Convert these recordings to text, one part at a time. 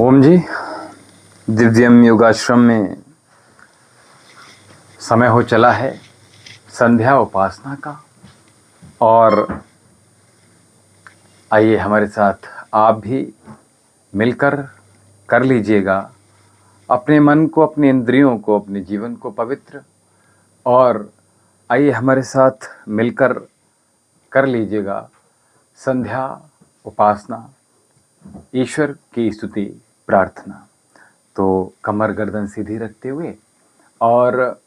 ओम जी। दिव्यम योगाश्रम में समय हो चला है संध्या उपासना का, और आइए हमारे साथ आप भी मिलकर कर लीजिएगा अपने मन को, अपने इंद्रियों को, अपने जीवन को पवित्र। और आइए हमारे साथ मिलकर कर लीजिएगा संध्या उपासना, ईश्वर की स्तुति प्रार्थना। तो कमर गर्दन सीधी रखते हुए और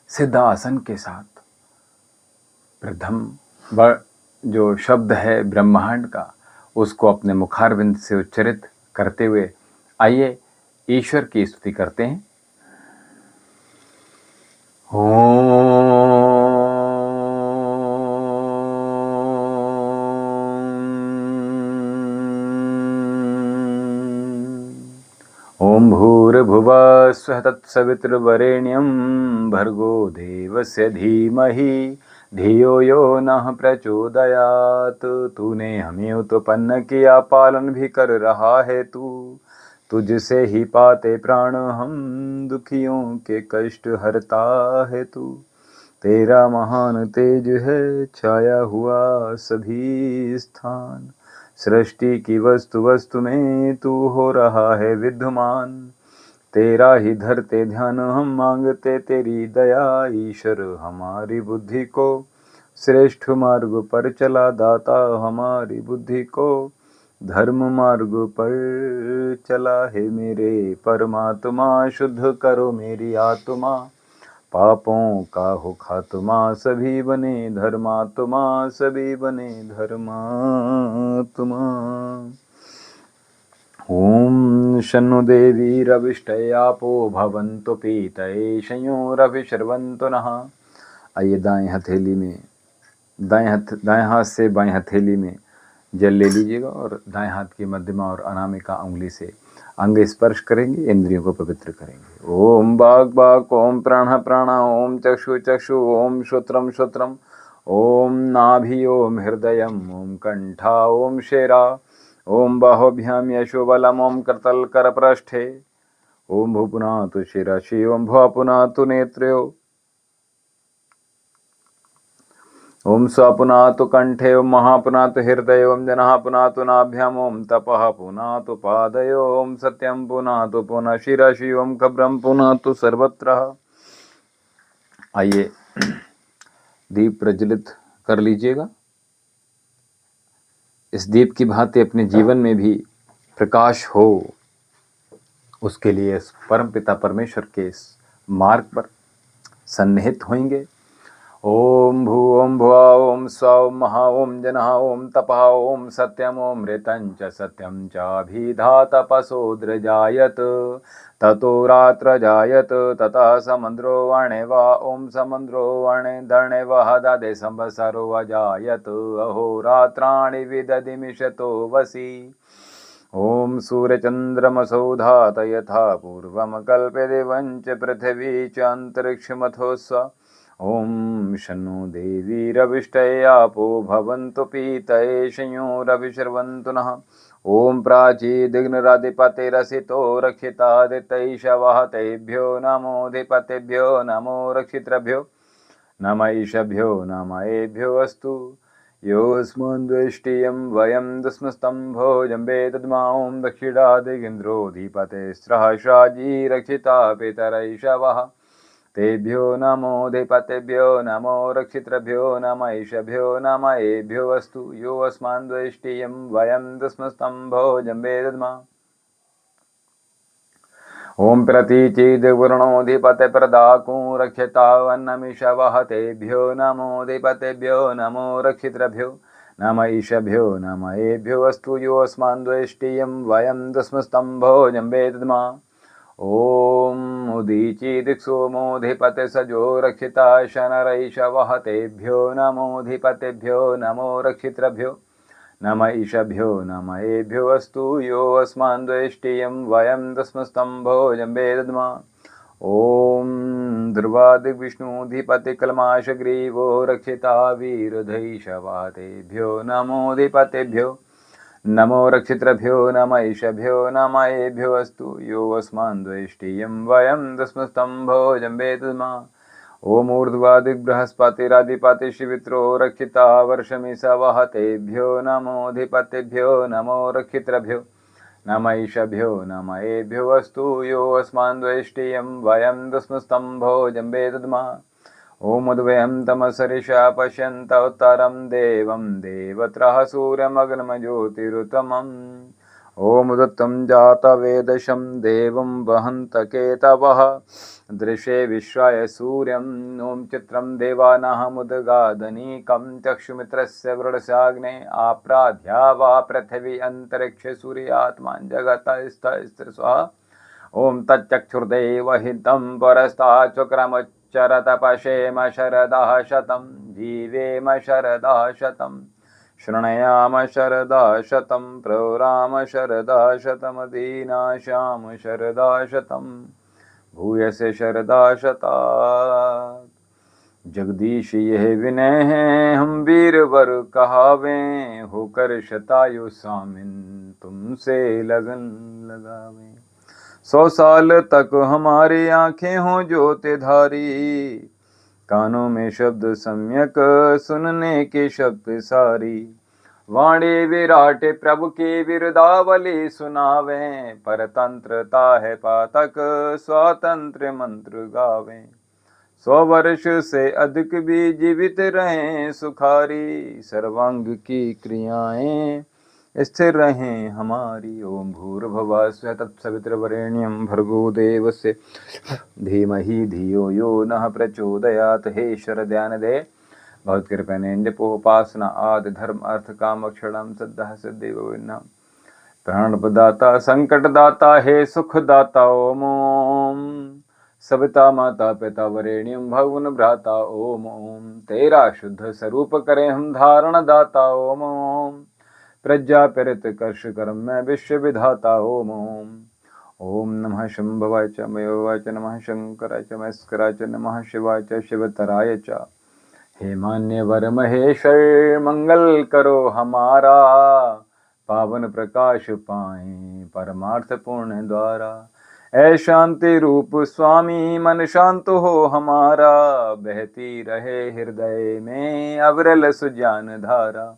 सिद्धासन के साथ प्रथम जो शब्द है ब्रह्मांड का, उसको अपने मुखारविंद से उच्चारित करते हुए आइए ईश्वर की स्तुति करते हैं। ओम भूर्भुवः स्वः तत्सवितुर्वरेण्यं भर्गो देवस्य धीमहि धियो यो नः प्रचोदयात्। तूने हमें उत्पन्न किया, पालन भी कर रहा है तू। तुझसे ही पाते प्राण हम, दुखियों के कष्ट हरता है तू। तेरा महान तेज है छाया हुआ सभी स्थान। सृष्टि की वस्तु वस्तु में तू हो रहा है विद्यमान। तेरा ही धरते ध्यान हम, मांगते तेरी दया ईश्वर। हमारी बुद्धि को श्रेष्ठ मार्ग पर चला दाता, हमारी बुद्धि को धर्म मार्ग पर चला है मेरे परमात्मा। शुद्ध करो मेरी आत्मा, पापों का हो खात्मा। सभी बने धर्मात्मा, सभी बने धर्मात्मा। ओम शन्नु देवी रविष्टयापो भवन्तु पीतये संयोरभिशर्वन्तु नः। आइए दाएं हथेली में, दाएं हाथ से बाएं हथेली में जल ले लीजिएगा और दाएं हाथ की मध्यमा और अनामिका उंगली से अंग स्पर्श करेंगे, इंद्रियों को पवित्र करेंगे। ओम बाग बाग, ओम प्राण प्राण, ओम चक्षु चक्षु, ओम श्रोत्रम श्रोत्रम, ओम नाभि, ओम हृदयम, ओम कंठा, ओम शेरा, ओम बाहुभ्याम यशोबलम, ओम करतल करपृष्ठे, ओम भूपुनातु शिरसि, ओम भुवपुनातु नेत्रयो, ओम स्वपुनातु कंठे, ओम महापुनातु हृदय, ओम जनः पुनातु नाभ्याम, ओम तपः पुनातु पादयो, ओम सत्यम पुनातु पुनः शिरसि, ओम खब्रम पुनातु सर्वत्र। आइए दीप प्रज्वलित कर लीजिएगा। इस दीप की भांति अपने जीवन में भी प्रकाश हो, उसके लिए इस परम पिता परमेश्वर के इस मार्ग पर सन्निहित होंगे। ओम भू ओम भुआ, ओम स्व, ओम महा, ओम जनः, ओम तपः, ओम सत्यम, ओम ऋतं च सत्यं चाभिधातपसोऽद्रजायत। ततो रात्र जायत, ततः समुद्रो वणेव, ओम समुद्रो वणे दर्णेवः ददे संवत्सरो अजायत। अहोरात्राणि विदधिमिषतो वसि, ओम सूर्यचन्द्रमसौ धात यथा पूर्वं कल्प्यते वञ्च पृथिवी च अन्तरिक्षमथो स्व। ओम शन्नो देवी रविष्टयापो भवन्तु पीतये संयोरभिशर्वन्तु नः। ओम प्राचीदिग्नराधिपतिरसितो रक्षितादितैषवः, तेभ्यो नमोऽधिपतिभ्यो नमो रक्षितृभ्यो नम ईशभ्यो नम एभ्यो अस्तु। योऽस्मद्वेष्टियं वयं दस्मस्तम्भो जम्बे तद्मां दक्षिणादिगिन्द्रोऽधिपतिस्रहस्राजी रक्षिता पितरैषवः, तेभ्यो नमोऽधिपतिभ्यो नमो रक्षितृभ्यो नम ईशभ्यो नम एभ्यो अस्तु। योऽस्मद्वेष्टियं वयं दस्मस्तम्भो जम्बे तद्मा। ओम प्रतीचिदिवर्णोऽधिपतिप्रदाकूं रक्षितावन्नमिषवः, तेभ्यो नमोऽधिपतिभ्यो नमो रक्षितृभ्यो नम ईशभ्यो नम एभ्यो अस्तु। योऽस्मद्वेष्टियं वयं दस्मस्तम्भो जम्बे तद्मा। ओम उदीचिदिक्सोमोऽधिपतिसजो रक्षिता शनरैषवः, तेभ्यो नमोऽधिपतिभ्यो नमो रक्षितृभ्यो नम ईशभ्यो नम एभ्यो अस्तु। योऽस्मद्वेष्टियं वयं दस्मस्तम्भो जम्बे दद्मा। ओम ध्रुवादिविष्णुधिपतिकल्माशग्रीवो रक्षिता वीरधैषवा, तेभ्यो नमोऽधिपतिभ्यो नमो रक्षितृभ्यो नम ईशभ्यो नम एभ्यो अस्तु यो अस्मान् द्वेष्टियं वयं दस्मस्तम्भो जम्बेतुमा ओम ऊर्ध्वादिबृहस्पतिरादिपति शिवित्रो रक्षिता वर्षमि स वहतेभ्यो नमोऽधिपतिभ्यो नमो रक्षितृभ्यो नम ईशभ्यो नम एभ्यो अस्तु यो अस्मान् द्वेष्टियं वयं दस्मस्तम्भो जम्बे दद्मः ओम उद्वयं तमसरिषा पश्यन्त उत्तरं देवं देवत्रः सूर्यमग्नमज्योतिरुतमम् ओम उदत्तं जातवेदशं देवं वहन्त केतवः दृशे विश्वाय सूर्यं ओम चित्रं देवानाहमुदगादनीकं चक्षुमित्रस्य वृडसाग्ने आप्राध्या वा पृथिवी अंतरिक्ष सूर्यात्मा जगतस्थस्त्र स्वाहा ओम तच्चक्षुर्देवहितं परस्ताच्चक्रमुच्चरत पशेम शरदः शतं जीवेम शरदः शतं शृणयाम शरदा शतं प्रवराम शरदा शतमदीनाशाम शरदा शतं भूयसे शरदा शतात् जगदीश यह विनय है हम वीरवर कहावे होकर शतायु सामिन तुमसे लगन लगावे 100 साल तक हमारी आंखें हों ज्योतिधारी कानों में शब्द सम्यक सुनने के शब्द सारी वाणी विराट प्रभु की विरदावली सुनावे परतंत्रता है पातक स्वातंत्र मंत्र गावे 100 वर्ष से अधिक भी जीवित रहें सुखारी सर्वांग की क्रियाएं स्थिर रहें हमारी ओम भूर्भुवः स्वः तत्सवितुर्वरेण्यं भर्गो देवस्य धीमहि धियो यो नः प्रचोदयात् हे ईश्वर ध्यान दे बहुत कृपनेन्द्रपोपासना आदि धर्म अर्थ काम अक्षरम सद्धा सदैव विन्ना प्राणप्रदाता संकटदाता हे सुखदाता ओम ओम सविता माता पिता वरेण्यम भगवन भ्राता ओम ओम तेरा शुद्ध स्वरूप करें हम धारण दाता ओम ओम प्रज्ञा प्रेरित कर्ष कर्म में विश्व विधाता ओम ओम ओम नमः शंभवाय च मयोवाय च नमः शंकराय च मस्कराय च नमः शिवाय च शिवतराय च हे मान्यवर महेश्वर मंगल करो हमारा पावन प्रकाश पाएं परमार्थ पूर्ण द्वारा ऐ शांति रूप स्वामी मन शांत हो हमारा बहती रहे हृदय में अविरल सुजान धारा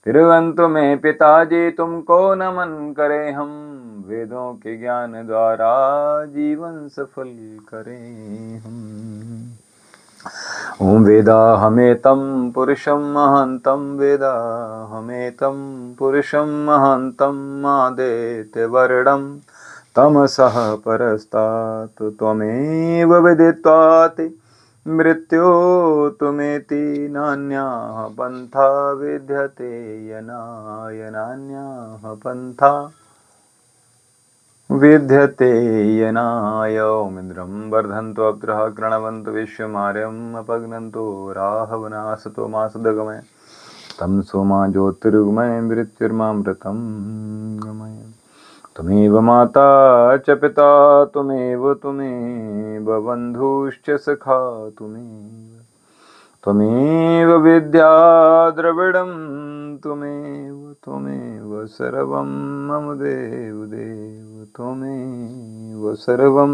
फिर अंत में पिताजी तुमको नमन करें हम वेदों के ज्ञान द्वारा जीवन सफल करें हम ओम वेदा हमेतं पुरुषं महान्तं वेदा हमेतं पुरुषं महान्तं आदेत्य वर्णं तमसः परस्तात् त्वमेव विदित्वाति मृत्यो तुमेति नान्याः पन्था विद्यते यनायनान्याः पन्था विद्यते यनाय ओमिन्द्रं वर्धन्तु अब्रः कृणवन्तु विश्वमार्यम् अपघ्नन्तु राहवनासतो मासदगमय तं सोमा ज्योतिर्गमय मृत्युर्मामृतं गमय त्वमेव माता च पिता त्वमेव बन्धुश्च सखा त्वमेव विद्या द्रविडं त्वमेव सर्वं मम देव त्वमेव सर्वं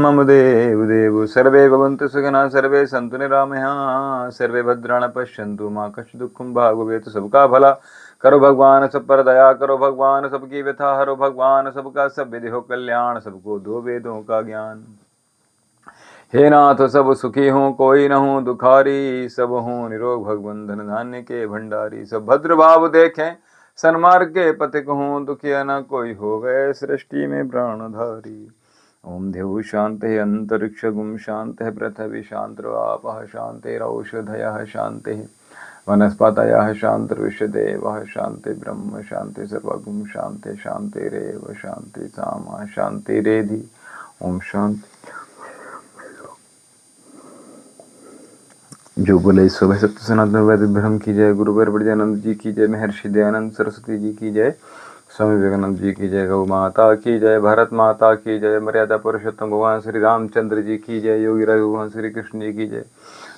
मम देव सर्वे भवन्तु सुखिनः सर्वे सन्तु निरामयाः सर्वे भद्राणि पश्यन्तु मा कश्चित् दुःखं भाग् भवेत् सबका भला करो भगवान सब पर दया करो भगवान सबकी व्यथा हरो भगवान सबका सब विधि हो कल्याण सबको दो वेदों का ज्ञान हे नाथ सब सुखी हों कोई न हो दुखारी सब हों निरोग भगवन धन धान्य के भंडारी सब भद्र भाव देखें सन्मार्ग के पथिक हों दुखिया न कोई हो गए सृष्टि में प्राणधारी ओम देव शांति अंतरिक्ष गुम शांति पृथ्वी शांति आपः शांतिरौषधयः शांति वनस्पतयः शांतिर्विश्वदेवः शांति ब्रह्म शांति सर्वगुण शांति शांतिरेव शांति सामा शांतिरेधि ओम शांति। जो बोले सुबह सत्य सनातन वैदिक ब्रह्म की जय, गुरु बड़जानंद जी की जय, महर्षि दयानंद सरस्वती जी की जय, स्वामी विवेकानंद जी की जय, गौ माता की जय, भारत माता की जय, मर्यादा पुरुषोत्तम भगवान श्री रामचंद्र जी की जय, योगी राज भगवान श्री कृष्ण जी की जय,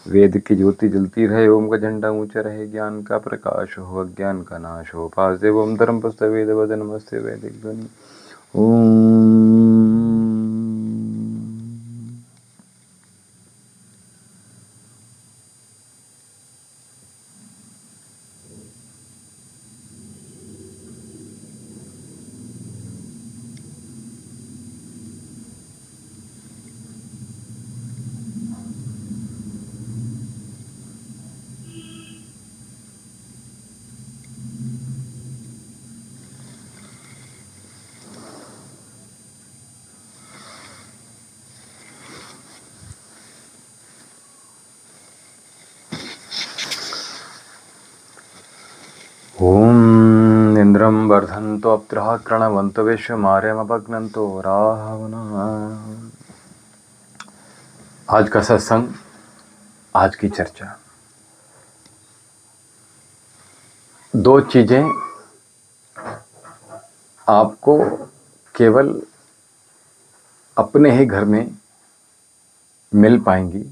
वेद की ज्योति जलती रहे, ओम का झंडा ऊंचा रहे, ज्ञान का प्रकाश हो, अज्ञान का नाश हो। वासुदेव ओम धर्म पुस्तक वेद वदन नमस्ते वैदिक ध्वनि। ओम। ओम इंद्रम वर्धन्तो अप्त्रः कृणवन्तो विश्वमार्यमपघ्नन्तो रावणाः। आज का सत्संग, आज की चर्चा, दो चीजें आपको केवल अपने ही घर में मिल पाएंगी,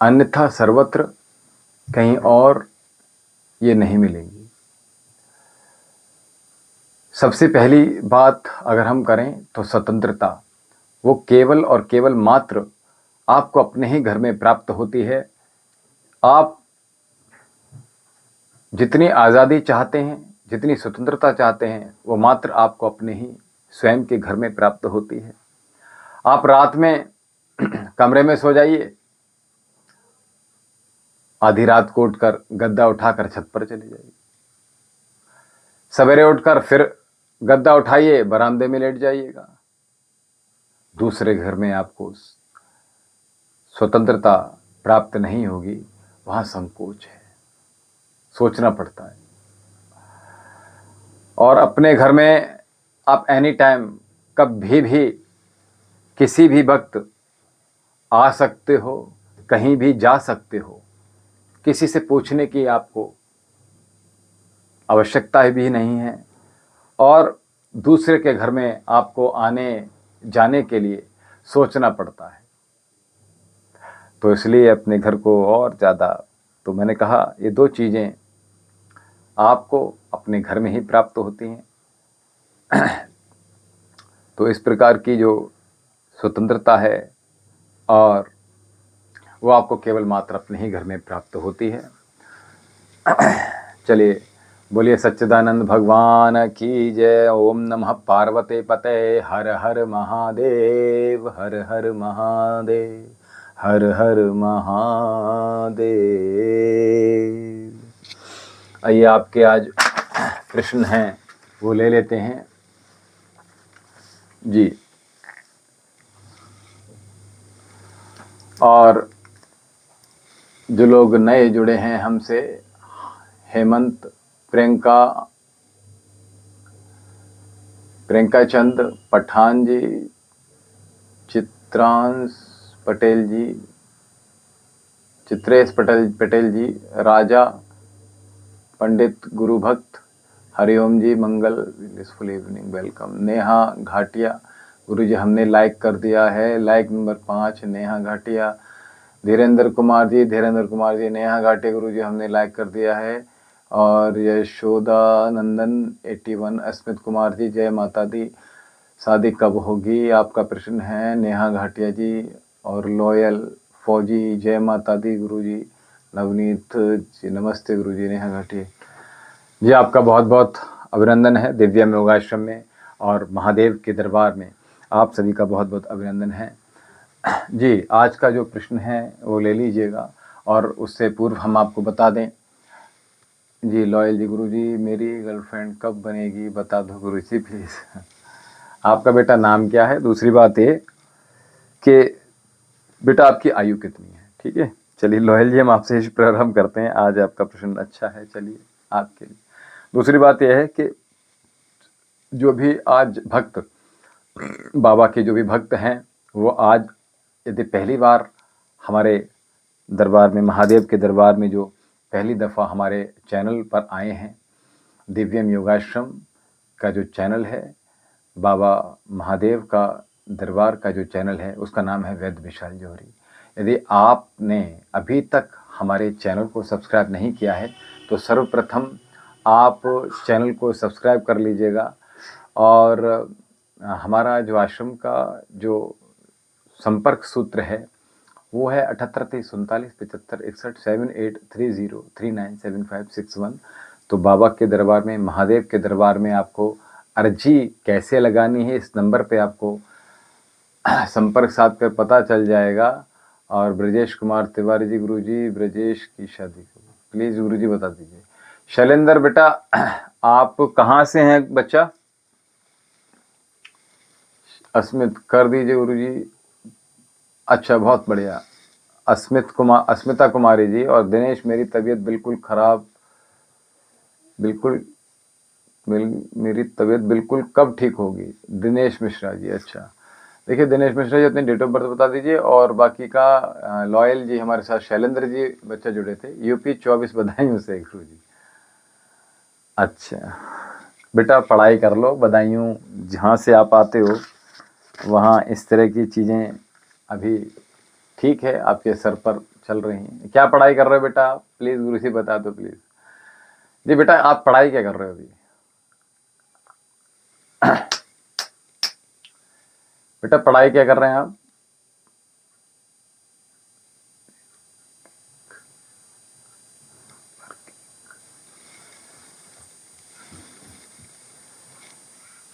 अन्यथा सर्वत्र कहीं और ये नहीं मिलेंगी। सबसे पहली बात अगर हम करें तो स्वतंत्रता, वो केवल और केवल मात्र आपको अपने ही घर में प्राप्त होती है। आप जितनी आज़ादी चाहते हैं, जितनी स्वतंत्रता चाहते हैं, वो मात्र आपको अपने ही स्वयं के घर में प्राप्त होती है। आप रात में कमरे में सो जाइए, आधी रात को उठकर गद्दा उठाकर छत पर चले जाइए, सवेरे उठकर फिर गद्दा उठाइए, बरामदे में लेट जाइएगा। दूसरे घर में आपको स्वतंत्रता प्राप्त नहीं होगी, वहां संकोच है, सोचना पड़ता है। और अपने घर में आप एनी टाइम कभी भी किसी भी वक्त आ सकते हो, कहीं भी जा सकते हो, किसी से पूछने की आपको आवश्यकता भी नहीं है। और दूसरे के घर में आपको आने जाने के लिए सोचना पड़ता है। तो इसलिए अपने घर को और ज़्यादा, तो मैंने कहा ये दो चीज़ें आपको अपने घर में ही प्राप्त होती हैं। तो इस प्रकार की जो स्वतंत्रता है, और वो आपको केवल मात्र अपने ही घर में प्राप्त होती है। चलिए बोलिए सच्चिदानंद भगवान की जय। ओम नमः पार्वते पते, हर हर महादेव, हर हर महादेव, हर हर महादेव। आइए आपके आज प्रश्न हैं वो ले लेते हैं जी। और जो लोग नए जुड़े हैं हमसे, हेमंत, प्रियंका चंद पठान जी, चित्रांश पटेल जी, चित्रेश पटेल जी, राजा, पंडित गुरुभक्त, हरिओम जी, मंगल, ब्लिसफुल इवनिंग, वेलकम। नेहा घाटिया, गुरुजी हमने लाइक कर दिया है, लाइक नंबर 5 नेहा घाटिया। धीरेन्द्र कुमार जी, नेहा घाटिया, गुरुजी हमने लाइक कर दिया है। और यशोदा नंदन 81, अस्मित कुमार जी, जय माता दी, शादी कब होगी आपका प्रश्न है नेहा घाटिया जी। और लॉयल फौजी, जय माता दी गुरुजी। नवनीत जी नमस्ते गुरुजी। नेहा घाटिया जी आपका बहुत बहुत अभिनंदन है दिव्यम योगाश्रम में और महादेव के दरबार में, आप सभी का बहुत बहुत अभिनंदन है जी। आज का जो प्रश्न है वो ले लीजिएगा, और उससे पूर्व हम आपको बता दें जी। लॉयल जी, गुरुजी मेरी गर्लफ्रेंड कब बनेगी बता दो गुरुजी प्लीज़। आपका बेटा नाम क्या है? दूसरी बात ये कि बेटा आपकी आयु कितनी है? ठीक है, चलिए लॉयल जी हम आपसे प्रारंभ करते हैं। आज आपका प्रश्न अच्छा है, चलिए आपके लिए। दूसरी बात यह है कि जो भी आज भक्त, बाबा के जो भी भक्त हैं, वो आज यदि पहली बार हमारे दरबार में, महादेव के दरबार में जो पहली दफ़ा हमारे चैनल पर आए हैं, दिव्यम योगाश्रम का जो चैनल है, बाबा महादेव का दरबार का जो चैनल है, उसका नाम है वैद्य विशाल जौहरी। यदि आपने अभी तक हमारे चैनल को सब्सक्राइब नहीं किया है तो सर्वप्रथम आप चैनल को सब्सक्राइब कर लीजिएगा। और हमारा जो आश्रम का जो संपर्क सूत्र है वो है 7830457561 तो बाबा के दरबार में, महादेव के दरबार में आपको अर्जी कैसे लगानी है इस नंबर पे आपको संपर्क साध कर पता चल जाएगा। और ब्रजेश कुमार तिवारी जी, गुरुजी ब्रजेश की शादी को प्लीज़ गुरुजी बता दीजिए। शैलेंद्र बेटा आप कहाँ से हैं बच्चा? अस्मित कर दीजिए गुरुजी। अच्छा, बहुत बढ़िया। अस्मिता कुमारी जी और दिनेश, मेरी तबीयत बिल्कुल ख़राब, मेरी तबीयत बिल्कुल कब ठीक होगी? दिनेश मिश्रा जी। अच्छा, देखिए दिनेश मिश्रा जी अपनी डेट ऑफ बर्थ बता दीजिए। और बाकी का लॉयल जी हमारे साथ शैलेंद्र जी बच्चा जुड़े थे, यूपी 24 बधाइयों से गुरु जी। अच्छा बेटा पढ़ाई कर लो, बधाइयों। जहाँ से आप आते हो वहाँ इस तरह की चीज़ें अभी ठीक है आपके सर पर चल रही हैं। क्या पढ़ाई कर रहे हो बेटा? प्लीज़ गुरु जी बता दो प्लीज़। जी बेटा आप पढ़ाई क्या कर रहे हो अभी? बेटा पढ़ाई क्या कर रहे हैं आप?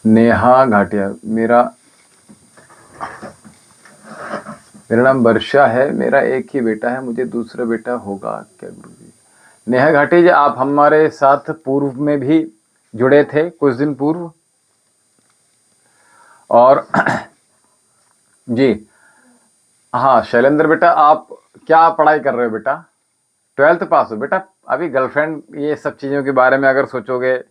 नेहा घाटिया। मेरा नाम वर्षा है। मेरा एक ही बेटा है, मुझे दूसरा बेटा होगा क्या गुरुजी? नेहा घाटी जी आप हमारे साथ पूर्व में भी जुड़े थे कुछ दिन पूर्व। और जी हाँ शैलेंद्र बेटा आप क्या पढ़ाई कर रहे हो बेटा? 12th पास हो बेटा? अभी गर्लफ्रेंड ये सब चीज़ों के बारे में अगर सोचोगे,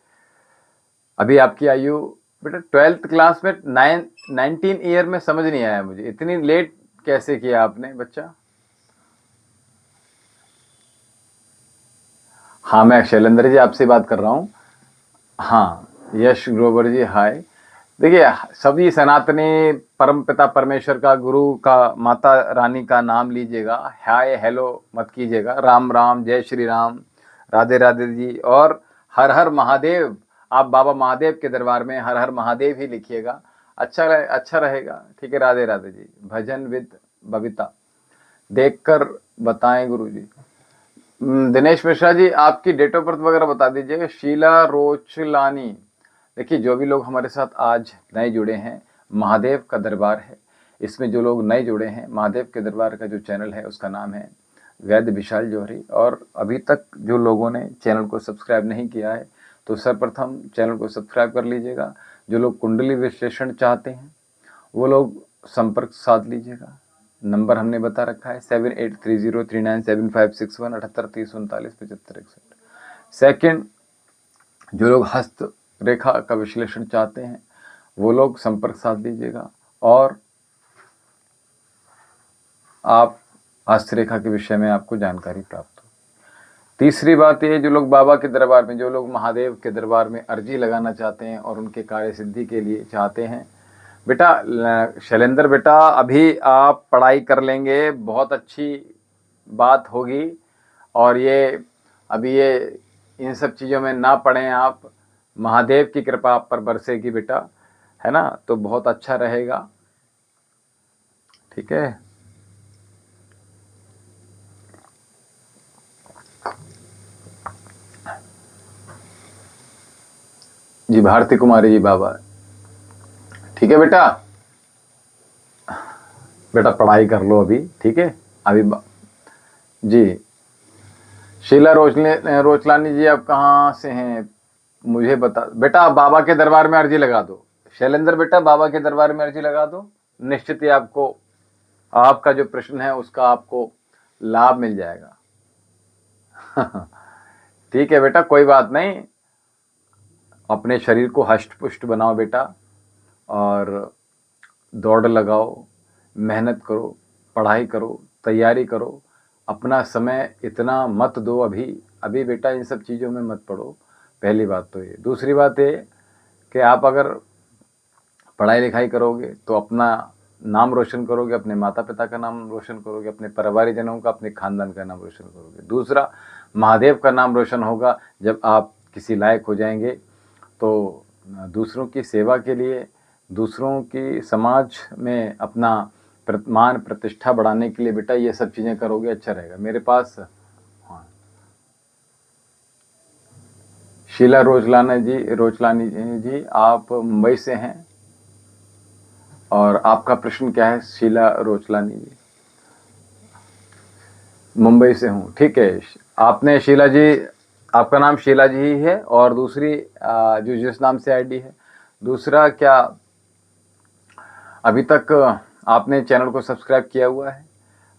अभी आपकी आयु बेटा 12th क्लास में 19 ईयर में समझ नहीं आया मुझे, इतनी लेट कैसे किया आपने बच्चा? हाँ मैं शैलेंद्र जी आपसे बात कर रहा हूँ। हाँ यश ग्रोवर जी हाय। देखिए सभी सनातनी परम पिता परमेश्वर का, गुरु का, माता रानी का नाम लीजिएगा। हाय हेलो मत कीजिएगा। राम राम, जय श्री राम, राधे राधे जी। और हर हर महादेव, आप बाबा महादेव के दरबार में हर हर महादेव ही लिखिएगा, अच्छा रहेगा। ठीक है, राधे राधे जी। भजन विद बबीता देखकर बताएं गुरु जी। दिनेश मिश्रा जी आपकी डेट ऑफ बर्थ वगैरह बता दीजिएगा। शीला रोचलानी। देखिए जो भी लोग हमारे साथ आज नए जुड़े हैं, महादेव का दरबार है, इसमें जो लोग नए जुड़े हैं, महादेव के दरबार का जो चैनल है उसका नाम है वैद्य विशाल जौहरी। और अभी तक जो लोगों ने चैनल को सब्सक्राइब नहीं किया है तो सर्वप्रथम चैनल को सब्सक्राइब कर लीजिएगा। जो लोग कुंडली विश्लेषण चाहते हैं वो लोग संपर्क साध लीजिएगा। नंबर हमने बता रखा है 7830397561 7830397561। सेकेंड, जो लोग हस्त रेखा का विश्लेषण चाहते हैं वो लोग संपर्क साध लीजिएगा और आप हस्तरेखा के विषय में आपको जानकारी प्राप्त हो। तीसरी बात ये, जो लोग बाबा के दरबार में, जो लोग महादेव के दरबार में अर्जी लगाना चाहते हैं और उनके कार्य सिद्धि के लिए चाहते हैं, बेटा शैलेंद्र बेटा अभी आप पढ़ाई कर लेंगे, बहुत अच्छी बात होगी। और ये अभी ये इन सब चीज़ों में ना पढ़ें आप, महादेव की कृपा आप पर बरसेगी बेटा, है ना, तो बहुत अच्छा रहेगा। ठीक है जी। भारती कुमारी जी बाबा, ठीक है बेटा, बेटा पढ़ाई कर लो अभी, ठीक है अभी जी। शीला रोचलानी जी आप कहाँ से हैं मुझे बता। बेटा बाबा के दरबार में अर्जी लगा दो। शैलेंद्र बेटा बाबा के दरबार में अर्जी लगा दो, निश्चित ही आपको आपका जो प्रश्न है उसका आपको लाभ मिल जाएगा। ठीक है बेटा, कोई बात नहीं, अपने शरीर को हष्ट पुष्ट बनाओ बेटा और दौड़ लगाओ, मेहनत करो, पढ़ाई करो, तैयारी करो। अपना समय इतना मत दो अभी बेटा इन सब चीज़ों में मत पड़ो, पहली बात तो ये। दूसरी बात ये कि आप अगर पढ़ाई लिखाई करोगे तो अपना नाम रोशन करोगे, अपने माता पिता का नाम रोशन करोगे, अपने परिवारजनों का, अपने खानदान का नाम रोशन करोगे। दूसरा, महादेव का नाम रोशन होगा जब आप किसी लायक हो जाएंगे, तो दूसरों की सेवा के लिए, दूसरों की समाज में अपना मान प्रतिष्ठा बढ़ाने के लिए बेटा ये सब चीज़ें करोगे, अच्छा रहेगा। मेरे पास हाँ, शीला रोचलानी जी आप मुंबई से हैं, और आपका प्रश्न क्या है शीला रोचलानी जी? मुंबई से हूँ, ठीक है। आपने शीला जी, आपका नाम शीला जी ही है, और दूसरी जो जिस नाम से आईडी है, दूसरा क्या अभी तक आपने चैनल को सब्सक्राइब किया हुआ है?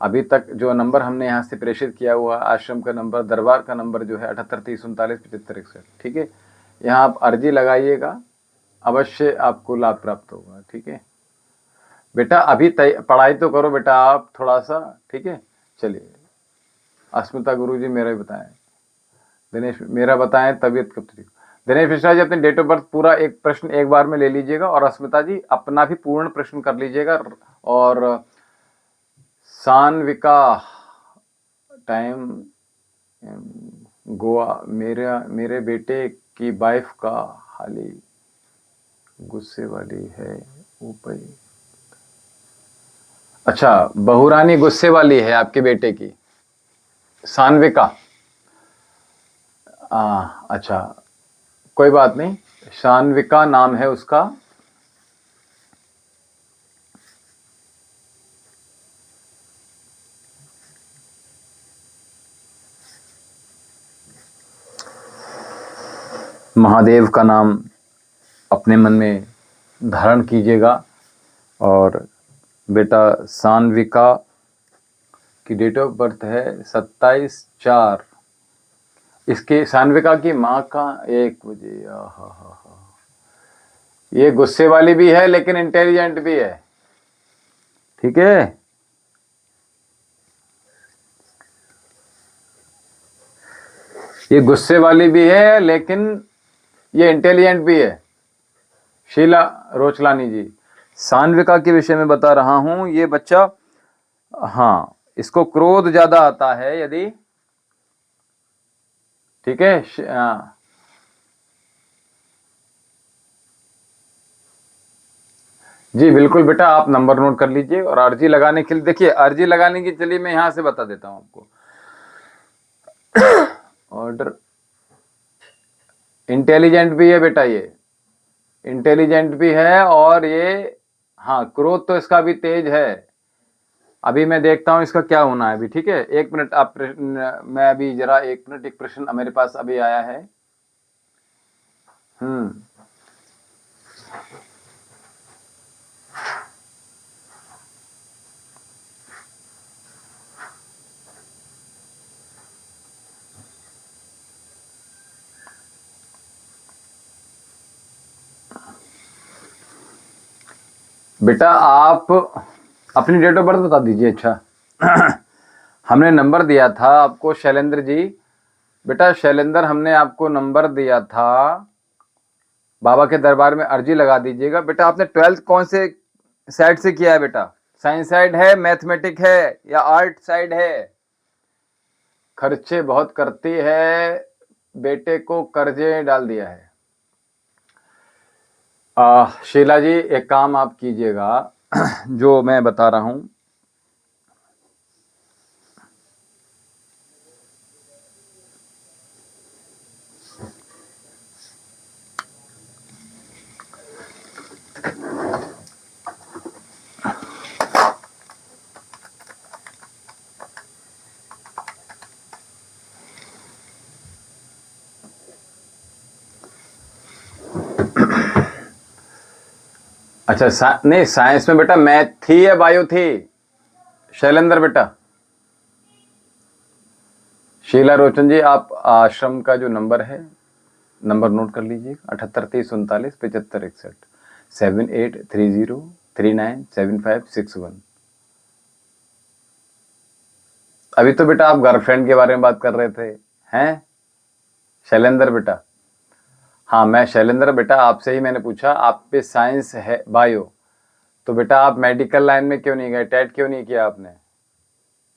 अभी तक जो नंबर हमने यहाँ से प्रेषित किया हुआ, आश्रम का नंबर, दरबार का नंबर जो है 78 30 39 75 61, ठीक है। यहाँ आप अर्जी लगाइएगा, अवश्य आपको लाभ प्राप्त होगा, ठीक है बेटा। अभी पढ़ाई तो करो बेटा आप थोड़ा सा, ठीक है। चलिए, अस्मिता गुरु जी मेरा ही बताएं, दिनेश मेरा बताएं तबीयत कब ठीक। दिनेश मिश्रा जी अपने डेट ऑफ बर्थ पूरा एक प्रश्न एक बार में ले लीजिएगा, और अस्मिता जी अपना भी पूर्ण प्रश्न कर लीजिएगा। और सानविका टाइम गोवा, मेरे बेटे की वाइफ का हाली गुस्से वाली है ऊपर। अच्छा, बहुरानी गुस्से वाली है आपके बेटे की, सानविका। अच्छा, कोई बात नहीं, सानविका नाम है उसका। महादेव का नाम अपने मन में धारण कीजिएगा। और बेटा सानविका की डेट ऑफ बर्थ है 27/4। इसके सानविका की माँ का 1 बजे। ये गुस्से वाली भी है लेकिन इंटेलिजेंट भी है, ठीक है। ये गुस्से वाली भी है लेकिन ये इंटेलिजेंट भी है। शीला रोचलानी जी, सानविका के विषय में बता रहा हूं। ये बच्चा, हाँ, इसको क्रोध ज्यादा आता है यदि, ठीक है। जी बिल्कुल बेटा, आप नंबर नोट कर लीजिए। और अर्जी लगाने के लिए देखिए, अर्जी लगाने की, चलिए मैं यहां से बता देता हूं आपको। ऑर्डर, इंटेलिजेंट भी है बेटा, ये इंटेलिजेंट भी है, और ये, हाँ, क्रोध तो इसका भी तेज है। अभी मैं देखता हूं इसका क्या होना है अभी, ठीक है। 1 मिनट आप मैं अभी जरा 1 मिनट, एक प्रश्न मेरे पास अभी आया है। बेटा आप अपनी डेट ऑफ बर्थ बता दीजिए। अच्छा हमने नंबर दिया था आपको शैलेंद्र जी, बेटा शैलेंद्र, हमने आपको नंबर दिया था। बाबा के दरबार में अर्जी लगा दीजिएगा। बेटा आपने 12th कौन से साइड से किया है बेटा? साइंस साइड है, मैथमेटिक है, या आर्ट साइड है? खर्चे बहुत करती है, बेटे को कर्जे डाल दिया है। शीला जी एक काम आप कीजिएगा, जो मैं बता रहा हूं, अच्छा नहीं, साइंस में बेटा मैथ थी या बायो थी शैलेंद्र बेटा? शीला रोचन जी, आप आश्रम का जो नंबर है, नंबर नोट कर लीजिए, 78 30 39 75 61, 7830397561। अभी तो बेटा आप गर्लफ्रेंड के बारे में बात कर रहे थे, हैं शैलेंद्र बेटा? हाँ, मैं शैलेंद्र बेटा आपसे ही मैंने पूछा, आप पे साइंस है बायो, तो बेटा आप मेडिकल लाइन में क्यों नहीं गए? टेट क्यों नहीं किया आपने?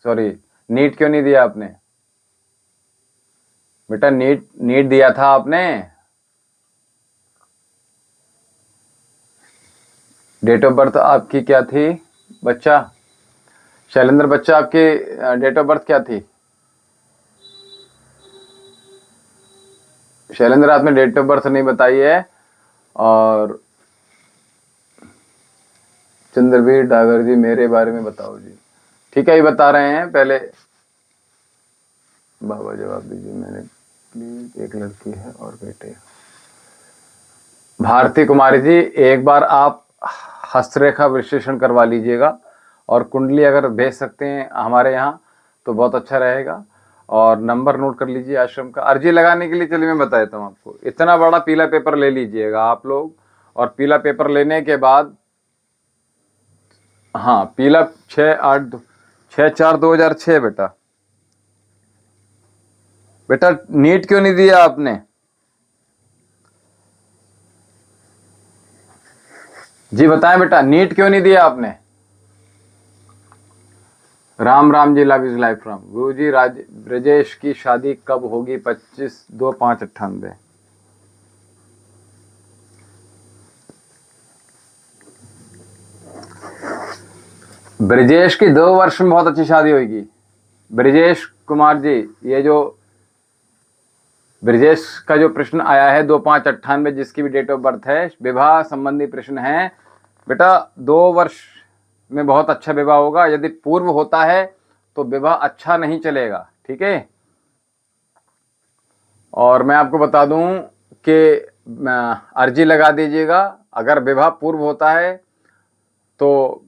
सॉरी, नीट क्यों नहीं दिया आपने? बेटा नीट नीट दिया था आपने? डेट ऑफ बर्थ आपकी क्या थी बच्चा? शैलेंद्र बच्चा, आपकी डेट ऑफ बर्थ क्या थी? शैलेंद्र, आपने डेट ऑफ बर्थ नहीं बताई है। और चंद्रवीर डागर जी, मेरे बारे में बताओ जी। ठीक है, ये बता रहे हैं। पहले बाबा जवाब दीजिए मैंने, प्लीज। एक लड़की है और बेटे। भारती कुमारी जी, एक बार आप हस्तरेखा विश्लेषण करवा लीजिएगा, और कुंडली अगर भेज सकते हैं हमारे यहाँ तो बहुत अच्छा रहेगा। और नंबर नोट कर लीजिए आश्रम का। अर्जी लगाने के लिए चलिए मैं बता देता हूँ आपको। इतना बड़ा पीला पेपर ले लीजिएगा आप लोग, और पीला पेपर लेने के बाद, हाँ, पीला 6/8/6/4/2006 बेटा। बेटा नीट क्यों नहीं दिया आपने? जी बताएं बेटा, नीट क्यों नहीं दिया आपने? Ram Ram ji, love is life Ram. गुरु जी, ब्रजेश की शादी कब होगी? 25/2/5/98। ब्रजेश की 2 वर्ष में बहुत अच्छी शादी होगी। ब्रजेश कुमार जी, ये जो ब्रजेश का जो प्रश्न आया है 2/5/98, जिसकी भी डेट ऑफ बर्थ है, विवाह संबंधी प्रश्न है बेटा। 2 वर्ष में बहुत अच्छा विवाह होगा। यदि पूर्व होता है तो विवाह अच्छा नहीं चलेगा, ठीक है। और मैं आपको बता दूं कि अर्जी लगा दीजिएगा। अगर विवाह पूर्व होता है तो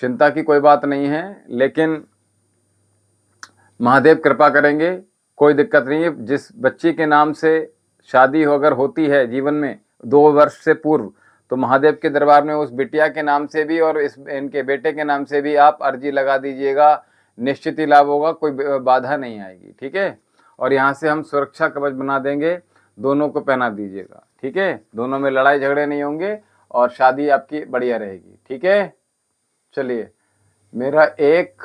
चिंता की कोई बात नहीं है, लेकिन महादेव कृपा करेंगे, कोई दिक्कत नहीं है। जिस बच्ची के नाम से शादी अगर होती है जीवन में 2 वर्ष से पूर्व, तो महादेव के दरबार में उस बिटिया के नाम से भी और इनके बेटे के नाम से भी आप अर्जी लगा दीजिएगा। निश्चित ही लाभ होगा, कोई बाधा नहीं आएगी, ठीक है। और यहाँ से हम सुरक्षा कवच बना देंगे, दोनों को पहना दीजिएगा, ठीक है। दोनों में लड़ाई झगड़े नहीं होंगे और शादी आपकी बढ़िया रहेगी, ठीक है। चलिए, मेरा एक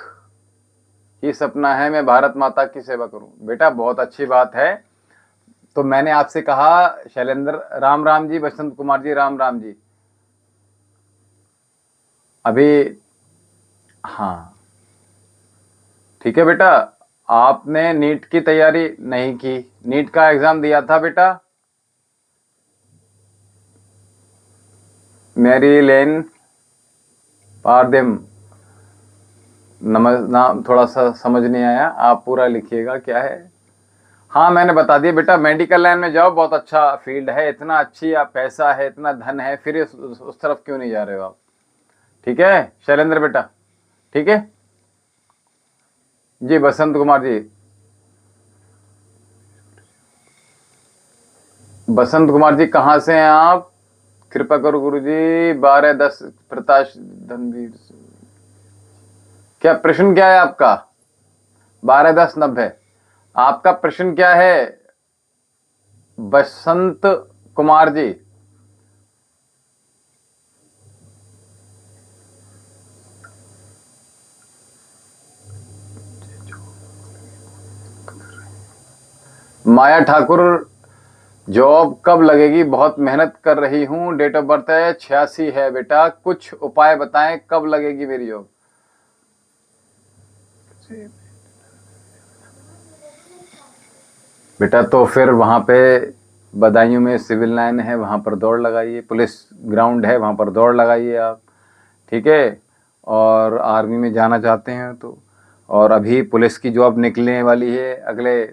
ही सपना है, मैं भारत माता की सेवा करूं। बेटा बहुत अच्छी बात है। तो मैंने आपसे कहा शैलेंद्र, राम राम जी, बसंत कुमार जी, राम राम जी। अभी हाँ, ठीक है बेटा। आपने नीट की तैयारी नहीं की, नीट का एग्जाम दिया था बेटा? मैरी लेन पारदिम, नाम थोड़ा सा समझ नहीं आया, आप पूरा लिखिएगा क्या है। हाँ, मैंने बता दिया बेटा, मेडिकल लाइन में जाओ, बहुत अच्छा फील्ड है। इतना अच्छी आप पैसा है, इतना धन है, फिर उस तरफ क्यों नहीं जा रहे हो आप? ठीक है शैलेंद्र बेटा, ठीक है जी। बसंत कुमार जी, बसंत कुमार जी कहाँ से हैं आप? कृपा करो गुरु जी। 12/10 प्रताश धनवीर। क्या प्रश्न क्या है आपका? 12/10/90। आपका प्रश्न क्या है बसंत कुमार जी? माया ठाकुर, जॉब कब लगेगी? बहुत मेहनत कर रही हूँ। डेट ऑफ बर्थ है 86 है बेटा। कुछ उपाय बताएं, कब लगेगी मेरी जॉब? बेटा तो फिर वहाँ पे बदायूं में सिविल लाइन है, वहाँ पर दौड़ लगाइए। पुलिस ग्राउंड है, वहाँ पर दौड़ लगाइए आप, ठीक है। और आर्मी में जाना चाहते हैं तो, और अभी पुलिस की जॉब निकलने वाली है अगले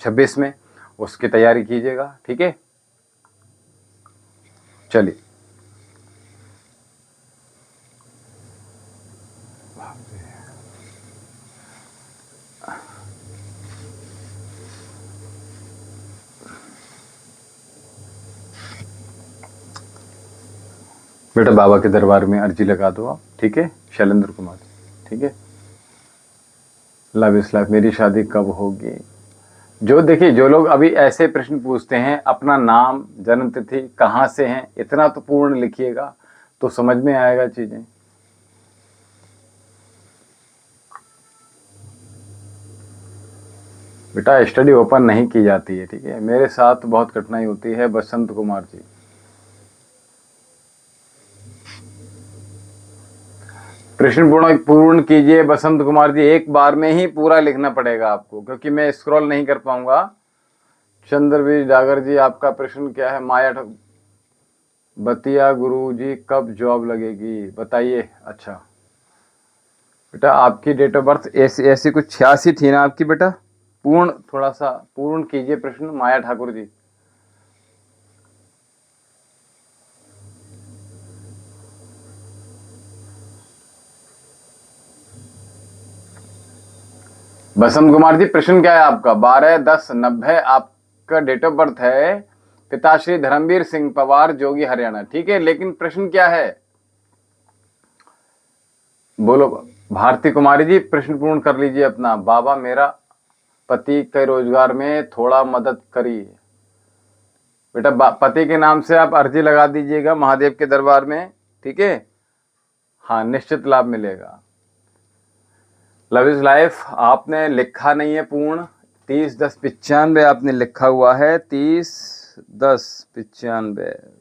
26 में, उसकी तैयारी कीजिएगा, ठीक है। चलिए, बेटा बाबा के दरबार में अर्जी लगा दो आप, ठीक है। शैलेंद्र कुमार, ठीक है। लव इज लाइफ, मेरी शादी कब होगी? जो देखिए, जो लोग अभी ऐसे प्रश्न पूछते हैं, अपना नाम, जन्म तिथि, कहाँ से हैं, इतना तो पूर्ण लिखिएगा। तो समझ में आएगा चीजें। बेटा स्टडी ओपन नहीं की जाती है, ठीक है, मेरे साथ बहुत कठिनाई होती है। बसंत कुमार जी, प्रश्न पूर्ण कीजिए। बसंत कुमार जी, एक बार में ही पूरा लिखना पड़ेगा आपको, क्योंकि मैं स्क्रॉल नहीं कर पाऊंगा। चंद्रवीर डागर जी, आपका प्रश्न क्या है? माया बतिया गुरु जी, कब जॉब लगेगी बताइए। अच्छा बेटा, आपकी डेट ऑफ बर्थ ऐसी ऐसी कुछ 86 थी ना आपकी बेटा? पूर्ण, थोड़ा सा पूर्ण कीजिए प्रश्न, माया ठाकुर जी। बसंत कुमार जी, प्रश्न क्या है आपका? 12/10/90 आपका डेट ऑफ बर्थ है। पिताश्री धर्मवीर सिंह पवार, जोगी, हरियाणा, ठीक है। लेकिन प्रश्न क्या है, बोलो। भारती कुमारी जी, प्रश्न पूर्ण कर लीजिए अपना। बाबा, मेरा पति के रोजगार में थोड़ा मदद करिए। बेटा पति के नाम से आप अर्जी लगा दीजिएगा महादेव के दरबार में, ठीक है। हाँ, निश्चित लाभ मिलेगा। लव इज लाइफ आपने लिखा नहीं है पूर्ण। 30/10/95 आपने लिखा हुआ है। 30/10/95।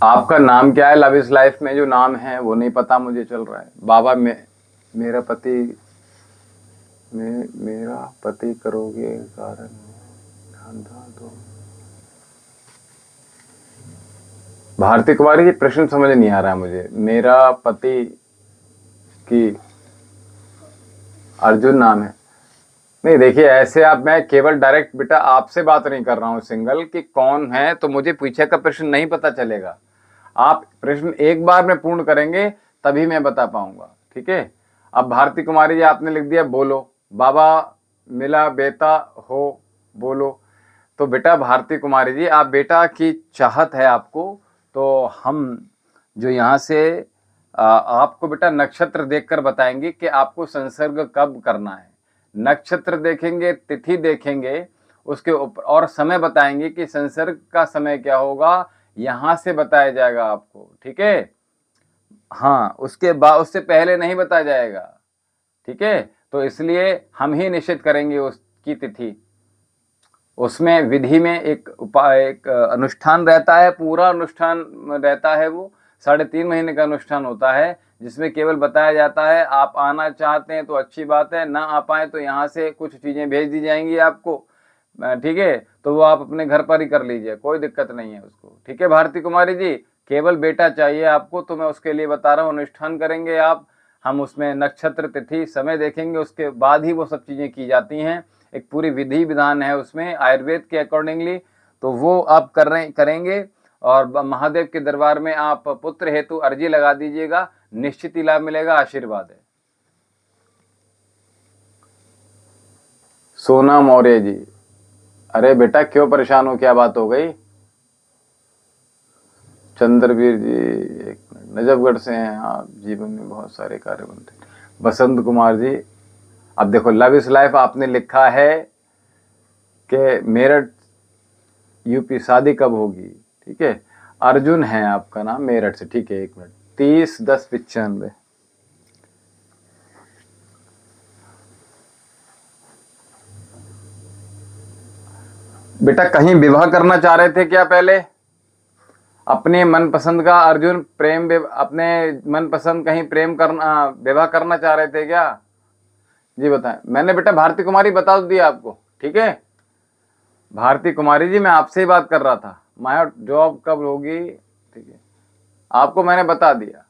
आपका नाम क्या है? लव इज लाइफ में जो नाम है वो नहीं पता मुझे चल रहा है। बाबा मेरा पति करोगे कारण दो। भारती कुमारी जी, प्रश्न समझ नहीं आ रहा मुझे। मेरा पति की अर्जुन नाम है। नहीं देखिए, ऐसे आप, मैं केवल डायरेक्ट बेटा आपसे बात नहीं कर रहा हूं सिंगल कि कौन है, तो मुझे पीछे का प्रश्न नहीं पता चलेगा। आप प्रश्न एक बार में पूर्ण करेंगे तभी मैं बता पाऊंगा, ठीक है। अब भारती कुमारी जी, आपने लिख दिया बोलो। बाबा मिला बेटा हो, बोलो। तो बेटा भारती कुमारी जी, आप बेटा की चाहत है आपको, तो हम जो यहाँ से आपको बेटा नक्षत्र देखकर बताएंगे कि आपको संसर्ग कब करना है। नक्षत्र देखेंगे, तिथि देखेंगे, उसके ऊपर और समय बताएंगे कि संसर्ग का समय क्या होगा, यहां से बताया जाएगा आपको, ठीक है। हाँ, उसके बाद, उससे पहले नहीं बताया जाएगा, ठीक है। तो इसलिए हम ही निश्चित करेंगे उसकी तिथि। उसमें विधि में एक उपाय, एक अनुष्ठान रहता है, पूरा अनुष्ठान रहता है। वो 3.5 महीने का अनुष्ठान होता है, जिसमें केवल बताया जाता है आप आना चाहते हैं तो अच्छी बात है, ना आ पाए तो यहाँ से कुछ चीजें भेज दी जाएंगी आपको, ठीक है। तो वो आप अपने घर पर ही कर लीजिए, कोई दिक्कत नहीं है उसको, ठीक है। भारती कुमारी जी, केवल बेटा चाहिए आपको, तो मैं उसके लिए बता रहा हूँ, अनुष्ठान करेंगे आप, हम उसमें नक्षत्र तिथि समय देखेंगे, उसके बाद ही वो सब चीजें की जाती हैं। एक पूरी विधि विधान है उसमें आयुर्वेद के अकॉर्डिंगली, तो वो आप करेंगे। और महादेव के दरबार में आप पुत्र हेतु अर्जी लगा दीजिएगा, निश्चित ही लाभ मिलेगा, आशीर्वाद है। सोना मौर्य जी, अरे बेटा क्यों परेशान हो, क्या बात हो गई? चंद्रवीर जी, एक मिनट, नजफगढ़ से हैं आप, जीवन में बहुत सारे कार्य बनते हैं। बसंत कुमार जी, अब देखो लव इज लाइफ आपने लिखा है कि मेरठ यूपी, शादी कब होगी, ठीक है। अर्जुन है आपका नाम, मेरठ से, ठीक है। एक मिनट, 30/10/95। बेटा कहीं विवाह करना चाह रहे थे क्या पहले? अपने मनपसंद का अर्जुन प्रेम, अपने मनपसंद कहीं प्रेम करना, विवाह करना चाह रहे थे क्या? जी बताएं। मैंने बेटा भारती कुमारी बता दिया आपको, ठीक है। भारती कुमारी जी, मैं आपसे ही बात कर रहा था, माया जॉब कब होगी, ठीक है, आपको मैंने बता दिया।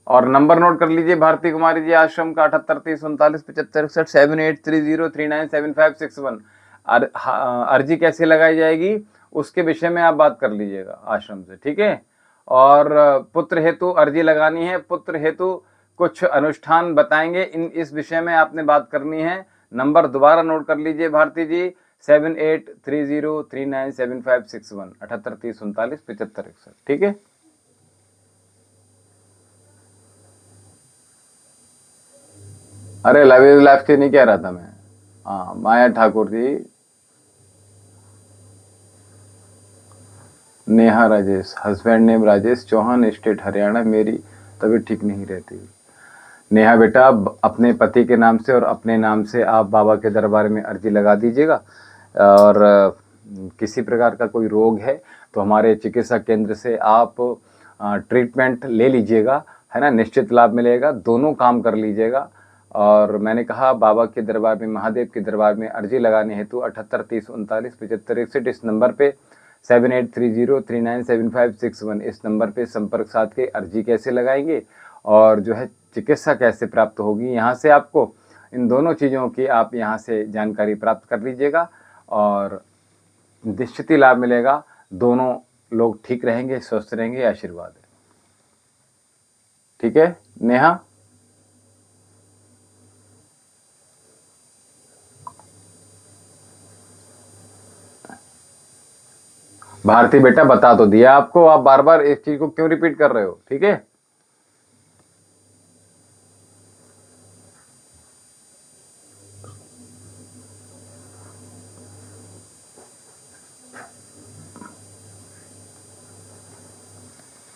और नंबर नोट कर लीजिए भारती कुमारी जी, आश्रम का 7830397561। अर्जी कैसे लगाई जाएगी उसके विषय में आप बात कर लीजिएगा आश्रम से, ठीक है। और पुत्र हेतु अर्जी लगानी है, पुत्र हेतु कुछ अनुष्ठान बताएंगे, इस विषय में आपने बात करनी है। नंबर दोबारा नोट कर लीजिए भारती जी, 7830397561, 7830397561, ठीक है। अरे लव इज लाइफ की नहीं कह रहा था मैं। हाँ, Maya Thakur ji. Neha Rajesh, husband name Rajesh Chauhan, state Haryana, मेरी तबीयत ठीक नहीं रहती। नेहा बेटा, अपने पति के नाम से और अपने नाम से आप बाबा के दरबार में अर्जी लगा दीजिएगा। और किसी प्रकार का कोई रोग है तो हमारे चिकित्सा केंद्र से आप ट्रीटमेंट ले लीजिएगा, है ना, निश्चित लाभ मिलेगा। दोनों काम कर लीजिएगा। और मैंने कहा बाबा के दरबार में, महादेव के दरबार में अर्जी लगाने हेतु 78 30 39 75 61 इस नंबर पे 7830397561 इस नंबर पे संपर्क साध के अर्जी कैसे लगाएंगे और जो है चिकित्सा कैसे प्राप्त होगी, यहाँ से आपको इन दोनों चीज़ों की आप यहाँ से जानकारी प्राप्त कर लीजिएगा और निश्चित ही लाभ मिलेगा। दोनों लोग ठीक रहेंगे, स्वस्थ रहेंगे, आशीर्वाद है। ठीक है नेहा? भारती बेटा, बता तो दिया आपको, आप बार बार इस चीज को क्यों रिपीट कर रहे हो? ठीक है,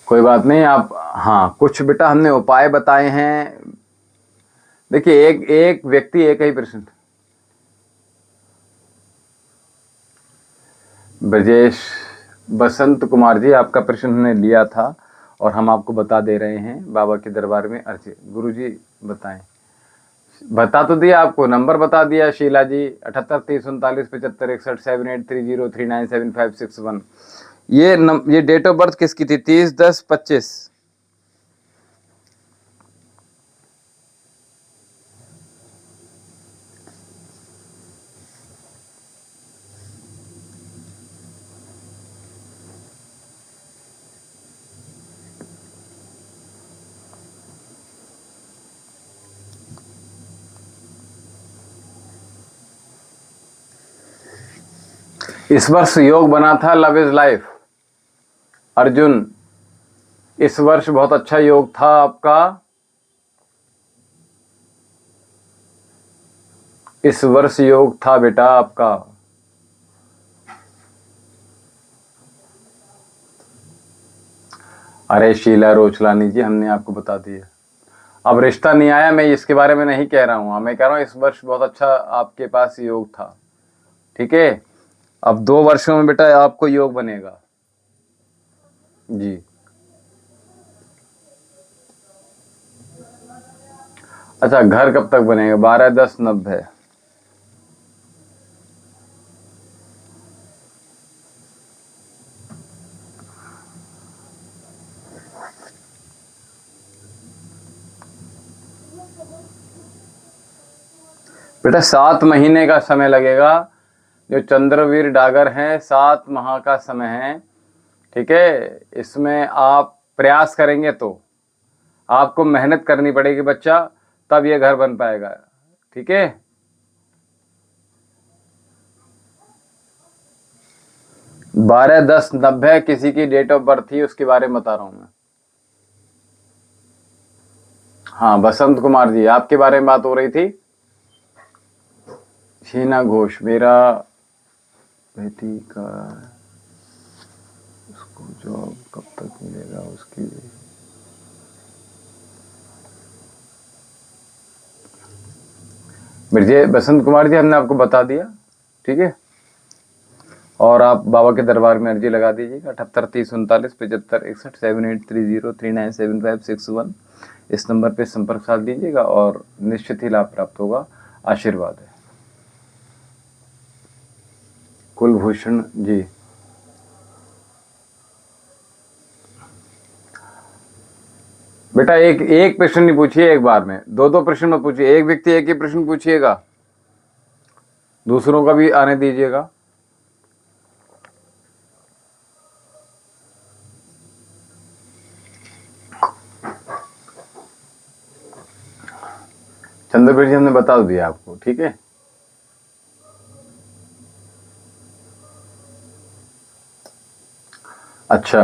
कोई बात नहीं। आप, हाँ, कुछ बेटा हमने उपाय बताए हैं। देखिए, एक एक व्यक्ति एक ही प्रश्न। ब्रजेश बसंत कुमार जी, आपका प्रश्न हमने लिया था और हम आपको बता दे रहे हैं बाबा के दरबार में अर्जी। गुरु जी बताएं। बता तो दिया आपको, नंबर बता दिया शीला जी, 78 30 39 75 61 ये डेट ऑफ बर्थ किसकी थी? 30-10-25। इस वर्ष योग बना था लव इज लाइफ। अर्जुन, इस वर्ष बहुत अच्छा योग था आपका। इस वर्ष योग था बेटा आपका। अरे शीला रोचलानी जी, हमने आपको बता दिया। अब रिश्ता नहीं आया, मैं इसके बारे में नहीं कह रहा हूं। मैं कह रहा हूं इस वर्ष बहुत अच्छा आपके पास योग था। ठीक है, अब 2 वर्षों में बेटा आपको योग बनेगा जी। अच्छा, घर कब तक बनेगा? 12-10-90। बेटा 7 महीने का समय लगेगा। जो चंद्रवीर डागर हैं, 7 माह का समय है। ठीक है, इसमें आप प्रयास करेंगे तो आपको मेहनत करनी पड़ेगी बच्चा, तब ये घर बन पाएगा। ठीक है, 12-10-90 किसी की डेट ऑफ बर्थ थी, उसके बारे में बता रहा हूं मैं। हाँ, बसंत कुमार जी, आपके बारे में बात हो रही थी। शीना घोष, मेरा बेटी का, उसको जॉब कब तक मिलेगा उसकी? मिर्जे बसंत कुमार जी, हमने आपको बता दिया। ठीक है, और आप बाबा के दरबार में अर्जी लगा दीजिएगा। 78 30 39 75 61 इस नंबर पे संपर्क साध दीजिएगा और निश्चित ही लाभ प्राप्त होगा। आशीर्वाद है। कुलभूषण जी, बेटा एक एक प्रश्न नहीं पूछिए एक बार में, 2-2 प्रश्न मत पूछिए। एक व्यक्ति एक ही प्रश्न पूछिएगा, दूसरों का भी आने दीजिएगा। चंद्रवीर जी, हमने बता दिया आपको। ठीक है, अच्छा,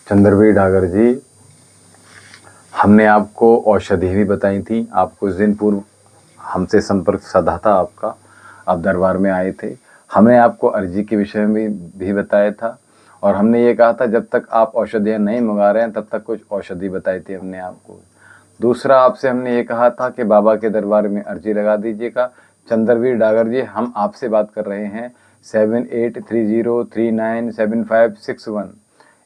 चंद्रवीर डागर जी, हमने आपको औषधि भी बताई थी। आप कुछ दिन पूर्व हमसे संपर्क साधा था आपका, आप दरबार में आए थे। हमने आपको अर्जी के विषय में भी बताया था और हमने ये कहा था जब तक आप औषधियाँ नहीं मंगा रहे हैं तब तक कुछ औषधि बताई थी हमने आपको। दूसरा, आपसे हमने ये कहा था कि बाबा के दरबार में अर्जी लगा दीजिएगा। चंद्रवीर डागर जी, हम आपसे बात कर रहे हैं 7830397561।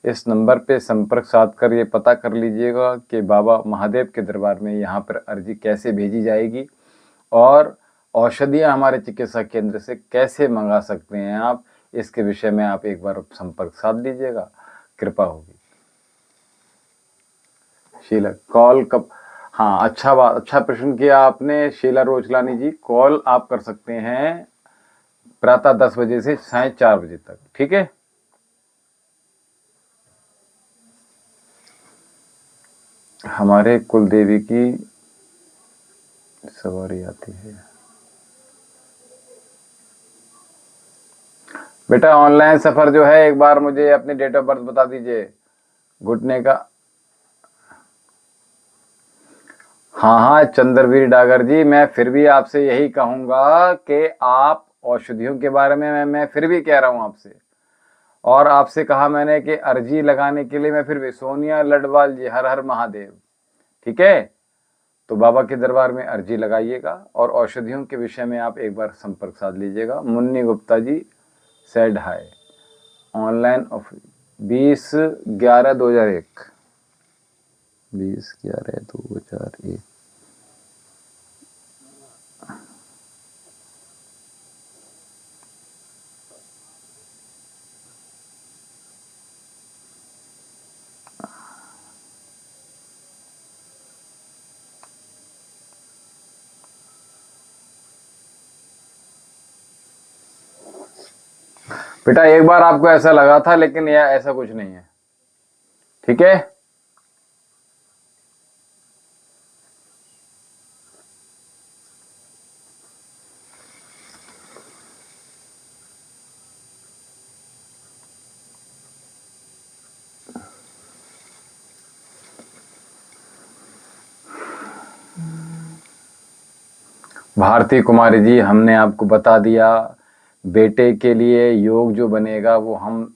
इस नंबर पे संपर्क साध कर ये पता कर लीजिएगा कि बाबा महादेव के दरबार में यहाँ पर अर्जी कैसे भेजी जाएगी और औषधियाँ हमारे चिकित्सा केंद्र से कैसे मंगा सकते हैं आप, इसके विषय में आप एक बार संपर्क साध लीजिएगा, कृपा होगी। शीला, कॉल कब? हाँ, अच्छा प्रश्न किया आपने शीला रोचलानी जी। कॉल आप कर सकते हैं प्रातः 10 बजे से साय 4 बजे तक, ठीक है। हमारे कुल देवी की सवारी आती है बेटा। ऑनलाइन सफर जो है, एक बार मुझे अपनी डेट ऑफ बर्थ बता दीजिए घुटने का। हाँ, चंद्रवीर डागर जी, मैं फिर भी आपसे यही कहूंगा कि आप औषधियों के बारे में मैं फिर भी कह रहा हूं आपसे, और आपसे कहा मैंने कि अर्जी लगाने के लिए मैं फिर भी, सोनिया लडवाल जी, हर हर महादेव, ठीक है। तो बाबा के दरबार में अर्जी लगाइएगा और औषधियों के विषय में आप एक बार संपर्क साध लीजिएगा। मुन्नी गुप्ता जी सेड हाय। Online off 20/11/2001, 20/11/2001। बेटा एक बार आपको ऐसा लगा था, लेकिन यह ऐसा कुछ नहीं है, ठीक है। भारती कुमारी जी, हमने आपको बता दिया, बेटे के लिए योग जो बनेगा वो हम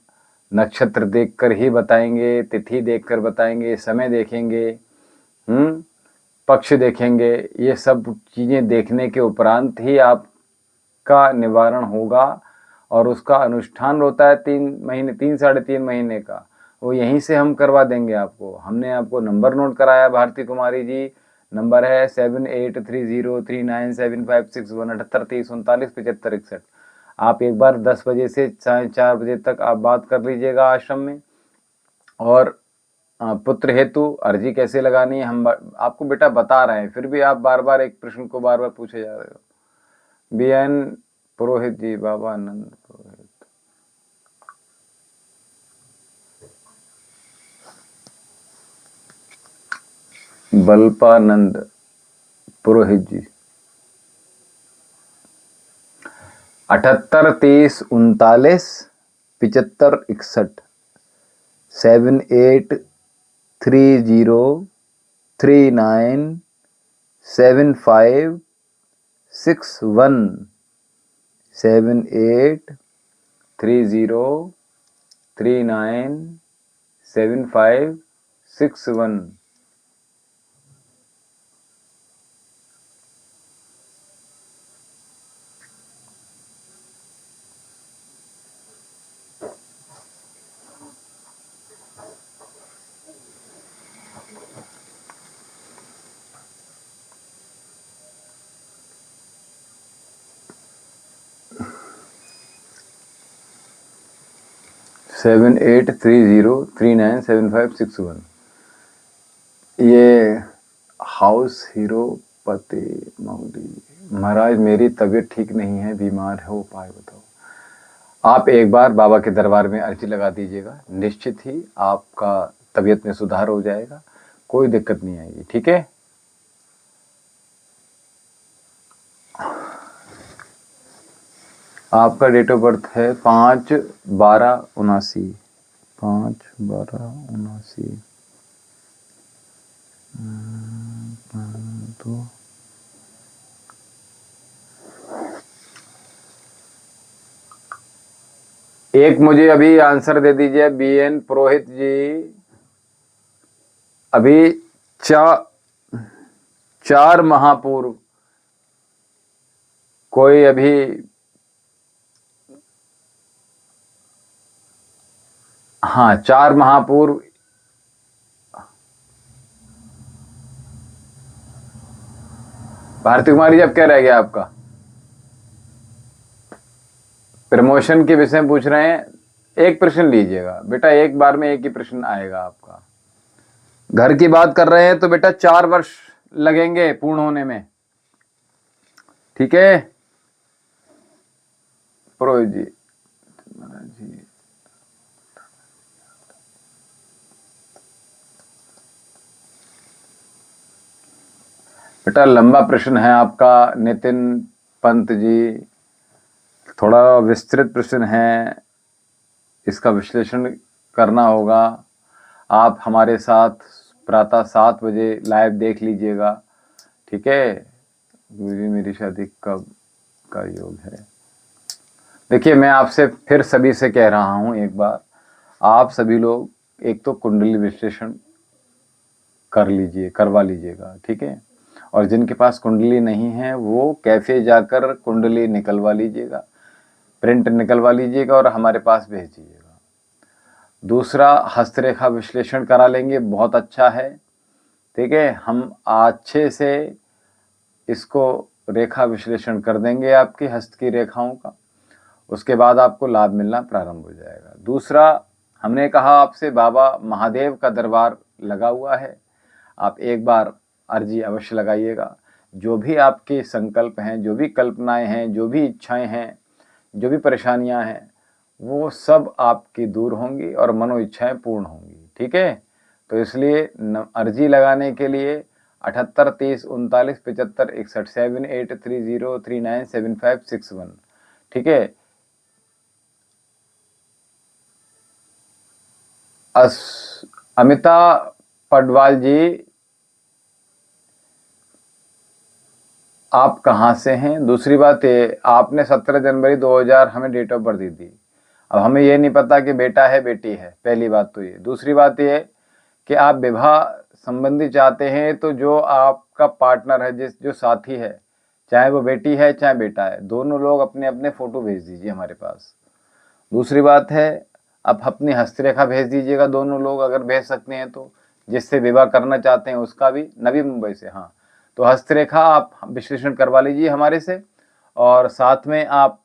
नक्षत्र देखकर ही बताएंगे, तिथि देखकर बताएंगे, समय देखेंगे, पक्ष देखेंगे। ये सब चीज़ें देखने के उपरांत ही आपका निवारण होगा और उसका अनुष्ठान होता है 3 महीने, 3 साढ़े 3 महीने का, वो यहीं से हम करवा देंगे आपको। हमने आपको नंबर नोट कराया भारती कुमारी जी, नंबर है 7830397561, 7830397561। आप एक बार 10 बजे से 4 बजे तक आप बात कर लीजिएगा आश्रम में। और पुत्र हेतु अर्जी कैसे लगानी है हम आपको बेटा बता रहे हैं, फिर भी आप बार बार एक प्रश्न को बार बार पूछे जा रहे हो। BN पुरोहित जी, बाबा आनंद पुरोहित, बल्पानंद पुरोहित जी, 7830397561, 7830397561, 7830397561। सेवन 7830397561। ये हाउस हीरो पति मौली, महाराज मेरी तबीयत ठीक नहीं है, बीमार है, उपाय बताओ। आप एक बार बाबा के दरबार में अर्जी लगा दीजिएगा, निश्चित ही आपका तबीयत में सुधार हो जाएगा, कोई दिक्कत नहीं आएगी, ठीक है। आपका डेट ऑफ बर्थ है 5/12/79, 5/12/79। तो एक मुझे अभी आंसर दे दीजिए BN पुरोहित जी। अभी 4 महापूर्व कोई अभी हाँ 4 महापूर्व भारती कुमारी जी अब क्या रह गया आपका? प्रमोशन के विषय में पूछ रहे हैं। एक प्रश्न लीजिएगा बेटा, एक बार में एक ही प्रश्न आएगा आपका। घर की बात कर रहे हैं तो बेटा 4 वर्ष लगेंगे पूर्ण होने में, ठीक है पुरोहित जी। बेटा लंबा प्रश्न है आपका नितिन पंत जी, थोड़ा विस्तृत प्रश्न है, इसका विश्लेषण करना होगा। आप हमारे साथ प्रातः 7 बजे लाइव देख लीजिएगा, ठीक है। गुरुजी मेरी शादी कब का योग है? देखिए मैं आपसे फिर सभी से कह रहा हूं एक बार, आप सभी लोग एक तो कुंडली विश्लेषण करवा लीजिएगा, ठीक है। और जिनके पास कुंडली नहीं है वो कैफे जाकर कुंडली निकलवा लीजिएगा, प्रिंट निकलवा लीजिएगा और हमारे पास भेज दीजिएगा। दूसरा हस्तरेखा विश्लेषण करा लेंगे, बहुत अच्छा है, ठीक है। हम अच्छे से इसको रेखा विश्लेषण कर देंगे आपकी हस्त की रेखाओं का, उसके बाद आपको लाभ मिलना प्रारंभ हो जाएगा। दूसरा हमने कहा आपसे बाबा महादेव का दरबार लगा हुआ है, आप एक बार अर्जी अवश्य लगाइएगा। जो भी आपके संकल्प हैं, जो भी कल्पनाएं हैं, जो भी इच्छाएं हैं, जो भी परेशानियां हैं, वो सब आपकी दूर होंगी और मनो इच्छाएं पूर्ण होंगी, ठीक है। तो इसलिए अर्जी लगाने के लिए 78 30 39 75 61 7830397561, ठीक है। अमिता पडवाल जी आप कहाँ से हैं? दूसरी बात ये, आपने 17 जनवरी 2000 हमें डेट ऑफ बर्थ दी थी, अब हमें ये नहीं पता कि बेटा है बेटी है, पहली बात तो ये। दूसरी बात ये कि आप विवाह संबंधी चाहते हैं तो जो आपका पार्टनर है, जो साथी है, चाहे वो बेटी है चाहे बेटा है, दोनों लोग अपने अपने फोटो भेज दीजिए हमारे पास। दूसरी बात है आप अपनी हस्तरेखा भेज दीजिएगा, दोनों लोग अगर भेज सकते हैं तो, जिससे विवाह करना चाहते हैं उसका भी, नवी मुंबई से। हाँ तो हस्तरेखा आप विश्लेषण करवा लीजिए हमारे से, और साथ में आप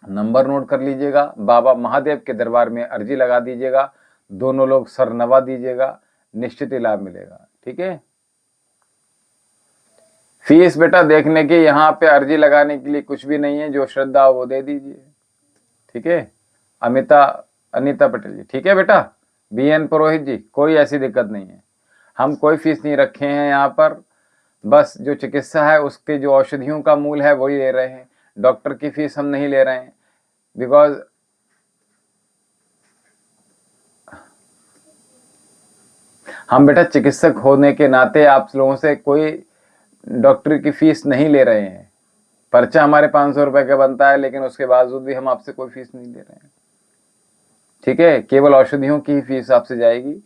नंबर नोट कर लीजिएगा, बाबा महादेव के दरबार में अर्जी लगा दीजिएगा, दोनों लोग सर नवा दीजिएगा, निश्चित ही लाभ मिलेगा, ठीक है। फीस बेटा देखने की, यहाँ पे अर्जी लगाने के लिए कुछ भी नहीं है, जो श्रद्धा हो वो दे दीजिए, ठीक है। अनीता पटेल जी, ठीक है बेटा। BN पुरोहित जी कोई ऐसी दिक्कत नहीं है, हम कोई फीस नहीं रखे हैं यहाँ पर, बस जो चिकित्सा है उसके जो औषधियों का मूल है वही ले रहे हैं, डॉक्टर की फीस हम नहीं ले रहे हैं। बिकॉज हम बेटा चिकित्सक होने के नाते आप लोगों से कोई डॉक्टर की फीस नहीं ले रहे हैं। पर्चा हमारे 500 रुपए का बनता है, लेकिन उसके बावजूद भी हम आपसे कोई फीस नहीं ले रहे हैं, ठीक है। केवल औषधियों की ही फीस आपसे जाएगी।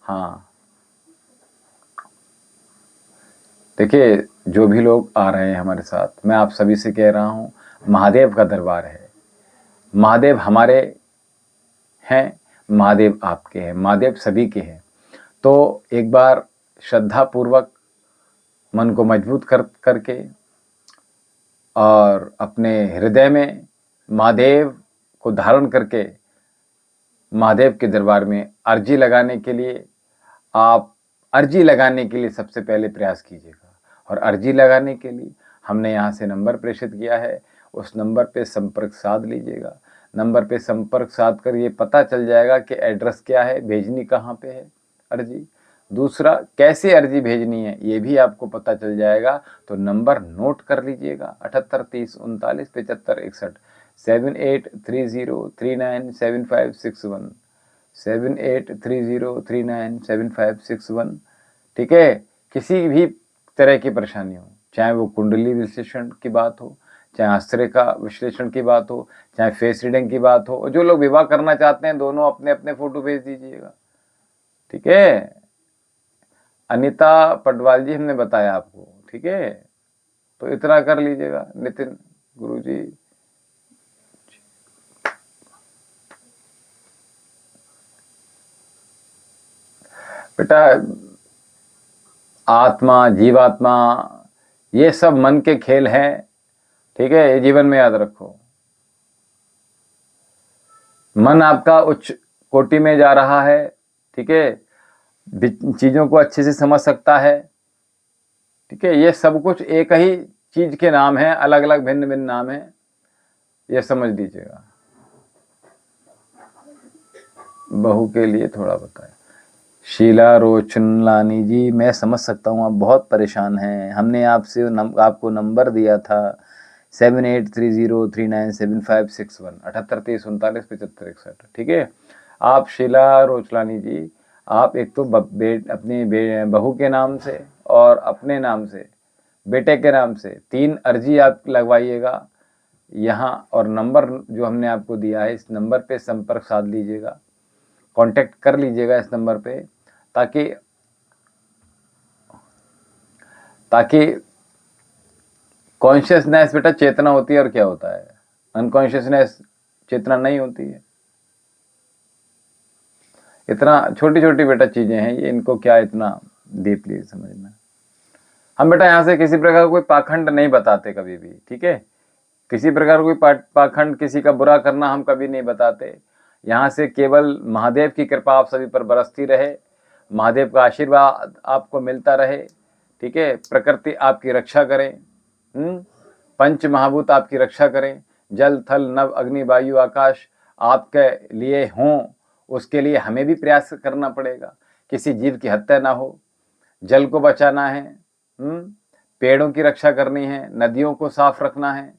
हाँ देखिए जो भी लोग आ रहे हैं हमारे साथ, मैं आप सभी से कह रहा हूं, महादेव का दरबार है, महादेव हमारे हैं, महादेव आपके हैं, महादेव सभी के हैं। तो एक बार श्रद्धा पूर्वक मन को मजबूत करके और अपने हृदय में महादेव को धारण करके महादेव के दरबार में अर्जी लगाने के लिए, आप अर्जी लगाने के लिए सबसे पहले प्रयास कीजिएगा। और अर्जी लगाने के लिए हमने यहाँ से नंबर प्रेषित किया है, उस नंबर पे संपर्क साध लीजिएगा। नंबर पे संपर्क साध कर ये पता चल जाएगा कि एड्रेस क्या है, भेजनी कहाँ पे है अर्जी। दूसरा कैसे अर्जी भेजनी है ये भी आपको पता चल जाएगा, तो नंबर नोट कर लीजिएगा 78 30 39 75 61 7830397561, 7830397561। ठीक है, किसी भी तरह की परेशानी हो, चाहे वो कुंडली विश्लेषण की बात हो, चाहे हस्तरेखा विश्लेषण की बात हो, चाहे फेस रीडिंग की बात हो, और जो लोग विवाह करना चाहते हैं दोनों अपने अपने फोटो भेज दीजिएगा। ठीक है, अनीता पटवाल जी हमने बताया आपको। ठीक है, तो इतना कर लीजिएगा। नितिन गुरुजी, बेटा आत्मा, जीवात्मा, ये सब मन के खेल हैं। ठीक है, ये जीवन में याद रखो। मन आपका उच्च कोटि में जा रहा है। ठीक है, चीजों को अच्छे से समझ सकता है। ठीक है, ये सब कुछ एक ही चीज के नाम है, अलग अलग भिन्न भिन्न नाम है, ये समझ लीजिएगा। बहू के लिए थोड़ा बताएं। शीला रोचनलानी जी, मैं समझ सकता हूँ आप बहुत परेशान हैं। हमने आपसे आपको नंबर दिया था 7830397561, 7830397561। ठीक है, आप शीला रोचलानी जी, आप एक तो अपनी बहू के नाम से और अपने नाम से, बेटे के नाम से 3 अर्जी आप लगवाइएगा यहाँ, और नंबर जो हमने आपको दिया है इस नंबर पे संपर्क साध लीजिएगा, कांटेक्ट कर लीजिएगा इस नंबर पे, ताकि कॉन्शियसनेस बेटा चेतना होती है, और क्या होता है अनकॉन्शियसनेस चेतना नहीं होती है। इतना छोटी छोटी बेटा चीजें हैं ये, इनको क्या इतना डीपली समझना। हम बेटा यहाँ से किसी प्रकार कोई पाखंड नहीं बताते कभी भी। ठीक है, किसी प्रकार कोई पाखंड, किसी का बुरा करना हम कभी नहीं बताते। यहाँ से केवल महादेव की कृपा आप सभी पर बरसती रहे, महादेव का आशीर्वाद आपको मिलता रहे। ठीक है, प्रकृति आपकी रक्षा करे, पंच महाभूत आपकी रक्षा करें, जल थल नभ अग्नि वायु आकाश आपके लिए हों, उसके लिए हमें भी प्रयास करना पड़ेगा। किसी जीव की हत्या ना हो, जल को बचाना है, पेड़ों की रक्षा करनी है, नदियों को साफ रखना है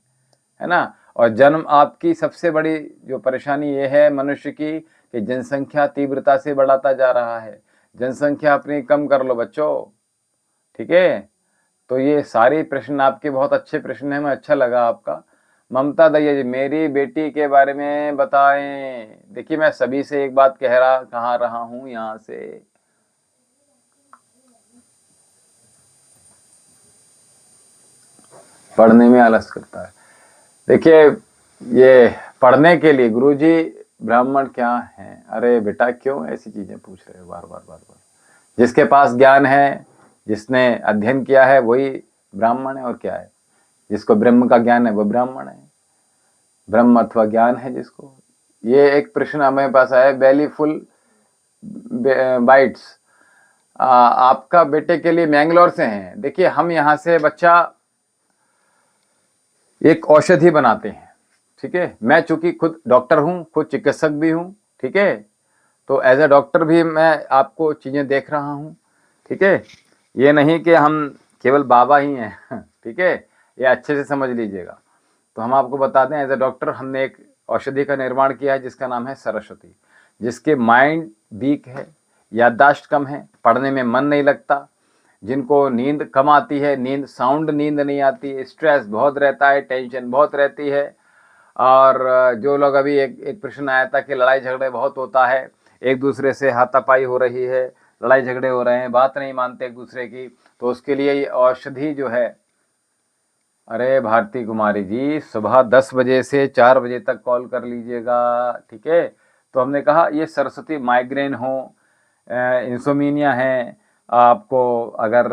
ना। और जन्म आपकी सबसे बड़ी जो परेशानी ये है मनुष्य की, कि जनसंख्या तीव्रता से बढ़ाता जा रहा है। जनसंख्या अपनी कम कर लो बच्चों। ठीक है, तो ये सारे प्रश्न आपके बहुत अच्छे प्रश्न हैं, मैं अच्छा लगा आपका। ममता दैया जी, मेरी बेटी के बारे में बताएं। देखिए, मैं सभी से एक बात कहा रहा हूं यहाँ से, पढ़ने में आलस करता है। देखिए, ये पढ़ने के लिए गुरुजी ब्राह्मण क्या हैं? अरे बेटा, क्यों ऐसी चीजें पूछ रहे हो बार बार बार बार? जिसके पास ज्ञान है, जिसने अध्ययन किया है, वही ब्राह्मण है, और क्या है। जिसको ब्रह्म का ज्ञान है वो ब्राह्मण है, ब्रह्म अथवा ज्ञान है जिसको। ये एक प्रश्न हमारे पास आया, बेली फुल बाइट्स, आपका बेटे के लिए मैंगलोर से हैं। देखिए, हम यहाँ से बच्चा एक औषधि बनाते हैं। ठीक है, मैं चूंकि खुद डॉक्टर हूँ, खुद चिकित्सक भी हूँ। ठीक है, तो एज ए डॉक्टर भी मैं आपको चीजें देख रहा हूँ। ठीक है, ये नहीं कि हम केवल बाबा ही हैं। ठीक है, ये अच्छे से समझ लीजिएगा। तो हम आपको बता दें, एज ए डॉक्टर हमने एक औषधि का निर्माण किया है जिसका नाम है सरस्वती। जिसके माइंड वीक है, याददाश्त कम है, पढ़ने में मन नहीं लगता, जिनको नींद कम आती है, साउंड नींद नहीं आती, स्ट्रेस बहुत रहता है, टेंशन बहुत रहती है, और जो लोग अभी एक प्रश्न आया था कि लड़ाई झगड़े बहुत होता है, एक दूसरे से हाथापाई हो रही है, लड़ाई झगड़े हो रहे हैं, बात नहीं मानते एक दूसरे की, तो उसके लिए ये औषधि जो है, अरे भारती कुमारी जी, सुबह 10 बजे से 4 बजे तक कॉल कर लीजिएगा। ठीक है, तो हमने कहा ये सरस्वती, माइग्रेन हो, इंसोमिनिया है, आपको अगर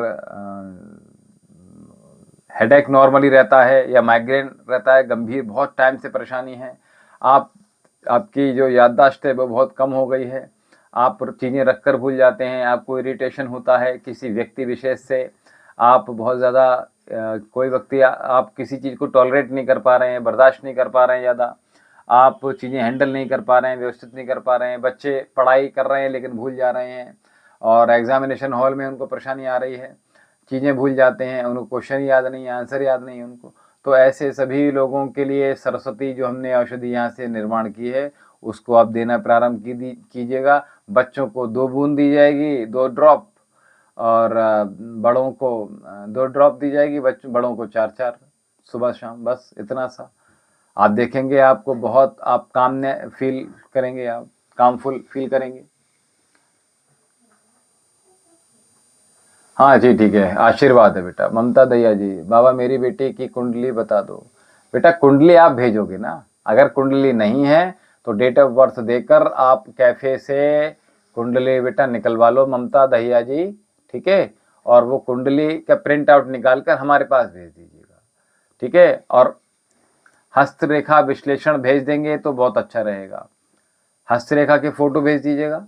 हेडेक नॉर्मली रहता है या माइग्रेन रहता है, गंभीर बहुत टाइम से परेशानी है, आपकी जो याददाश्त है वो बहुत कम हो गई है, आप चीज़ें रखकर भूल जाते हैं, आपको इरिटेशन होता है किसी व्यक्ति विशेष से, आप बहुत ज़्यादा कोई व्यक्ति आप किसी चीज़ को टॉलरेट नहीं कर पा रहे हैं, बर्दाश्त नहीं कर पा रहे हैं ज़्यादा, आप चीज़ें हैंडल नहीं कर पा रहे हैं, व्यवस्थित नहीं कर पा रहे हैं, बच्चे पढ़ाई कर रहे हैं लेकिन भूल जा रहे हैं, और एग्जामिनेशन हॉल में उनको परेशानी आ रही है, चीज़ें भूल जाते हैं, उनको क्वेश्चन याद नहीं, आंसर याद नहीं उनको। तो ऐसे सभी लोगों के लिए सरस्वती जो हमने औषधि यहाँ से निर्माण की है उसको आप देना प्रारंभ कीजिएगा। बच्चों को 2 बूंद दी जाएगी, 2 ड्रॉप, और बड़ों को 2 ड्रॉप दी जाएगी, बड़ों को 4-4 सुबह शाम, बस इतना सा। आप देखेंगे आपको बहुत आप काम फील करेंगे, आप कामफुल फील करेंगे। हाँ जी ठीक है, आशीर्वाद है बेटा। ममता दहिया जी, बाबा मेरी बेटी की कुंडली बता दो। बेटा कुंडली आप भेजोगे ना, अगर कुंडली नहीं है तो डेट ऑफ बर्थ देकर आप कैफे से कुंडली बेटा निकलवा लो ममता दहिया जी, ठीक है। और वो कुंडली का प्रिंट आउट निकाल कर हमारे पास भेज दीजिएगा, ठीक है। और हस्तरेखा विश्लेषण भेज देंगे तो बहुत अच्छा रहेगा। हस्तरेखा के फोटो भेज दीजिएगा,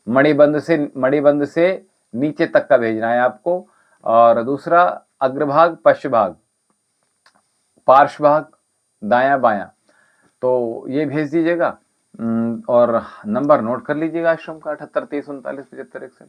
मणिबंध से नीचे तक का भेजना है आपको। और दूसरा अग्रभाग, पश्चभाग, पार्श्व भाग, दायां बायां, तो ये भेज दीजिएगा। और नंबर नोट कर लीजिएगा आश्रम का 78 30 39 75 61।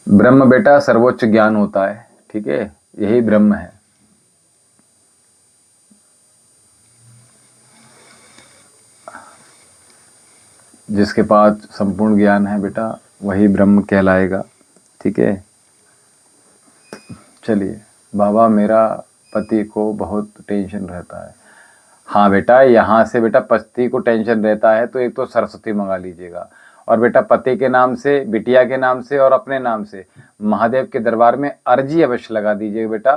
ब्रह्म बेटा सर्वोच्च ज्ञान होता है, ठीक है, यही ब्रह्म है। जिसके पास संपूर्ण ज्ञान है बेटा वही ब्रह्म कहलाएगा, ठीक है। चलिए बाबा, मेरा पति को बहुत टेंशन रहता है। हाँ बेटा, यहाँ से बेटा पति को टेंशन रहता है तो एक तो सरस्वती मंगा लीजिएगा, और बेटा पति के नाम से, बिटिया के नाम से और अपने नाम से महादेव के दरबार में अर्जी अवश्य लगा दीजिएगा बेटा।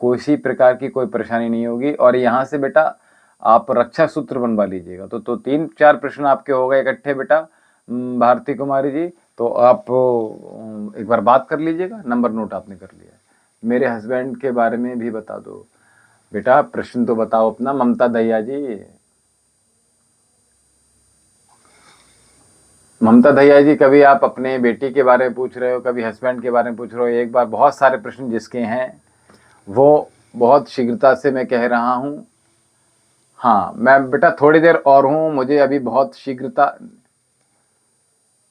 किसी प्रकार की कोई परेशानी नहीं होगी। और यहाँ से बेटा आप रक्षा सूत्र बनवा लीजिएगा। तो 3-4 प्रश्न आपके हो गए इकट्ठे बेटा भारती कुमारी जी। तो आप एक बार बात कर लीजिएगा, नंबर नोट आपने कर लिया है। मेरे हस्बैंड के बारे में भी बता दो बेटा। प्रश्न तो बताओ अपना ममता दहिया जी। ममता दहिया जी, कभी आप अपने बेटी के बारे में पूछ रहे हो, कभी हस्बैंड के बारे में पूछ रहे हो। एक बार बहुत सारे प्रश्न जिसके हैं वो बहुत शीघ्रता से मैं कह रहा हूँ। हाँ मैं बेटा थोड़ी देर और हूँ, मुझे अभी बहुत शीघ्रता।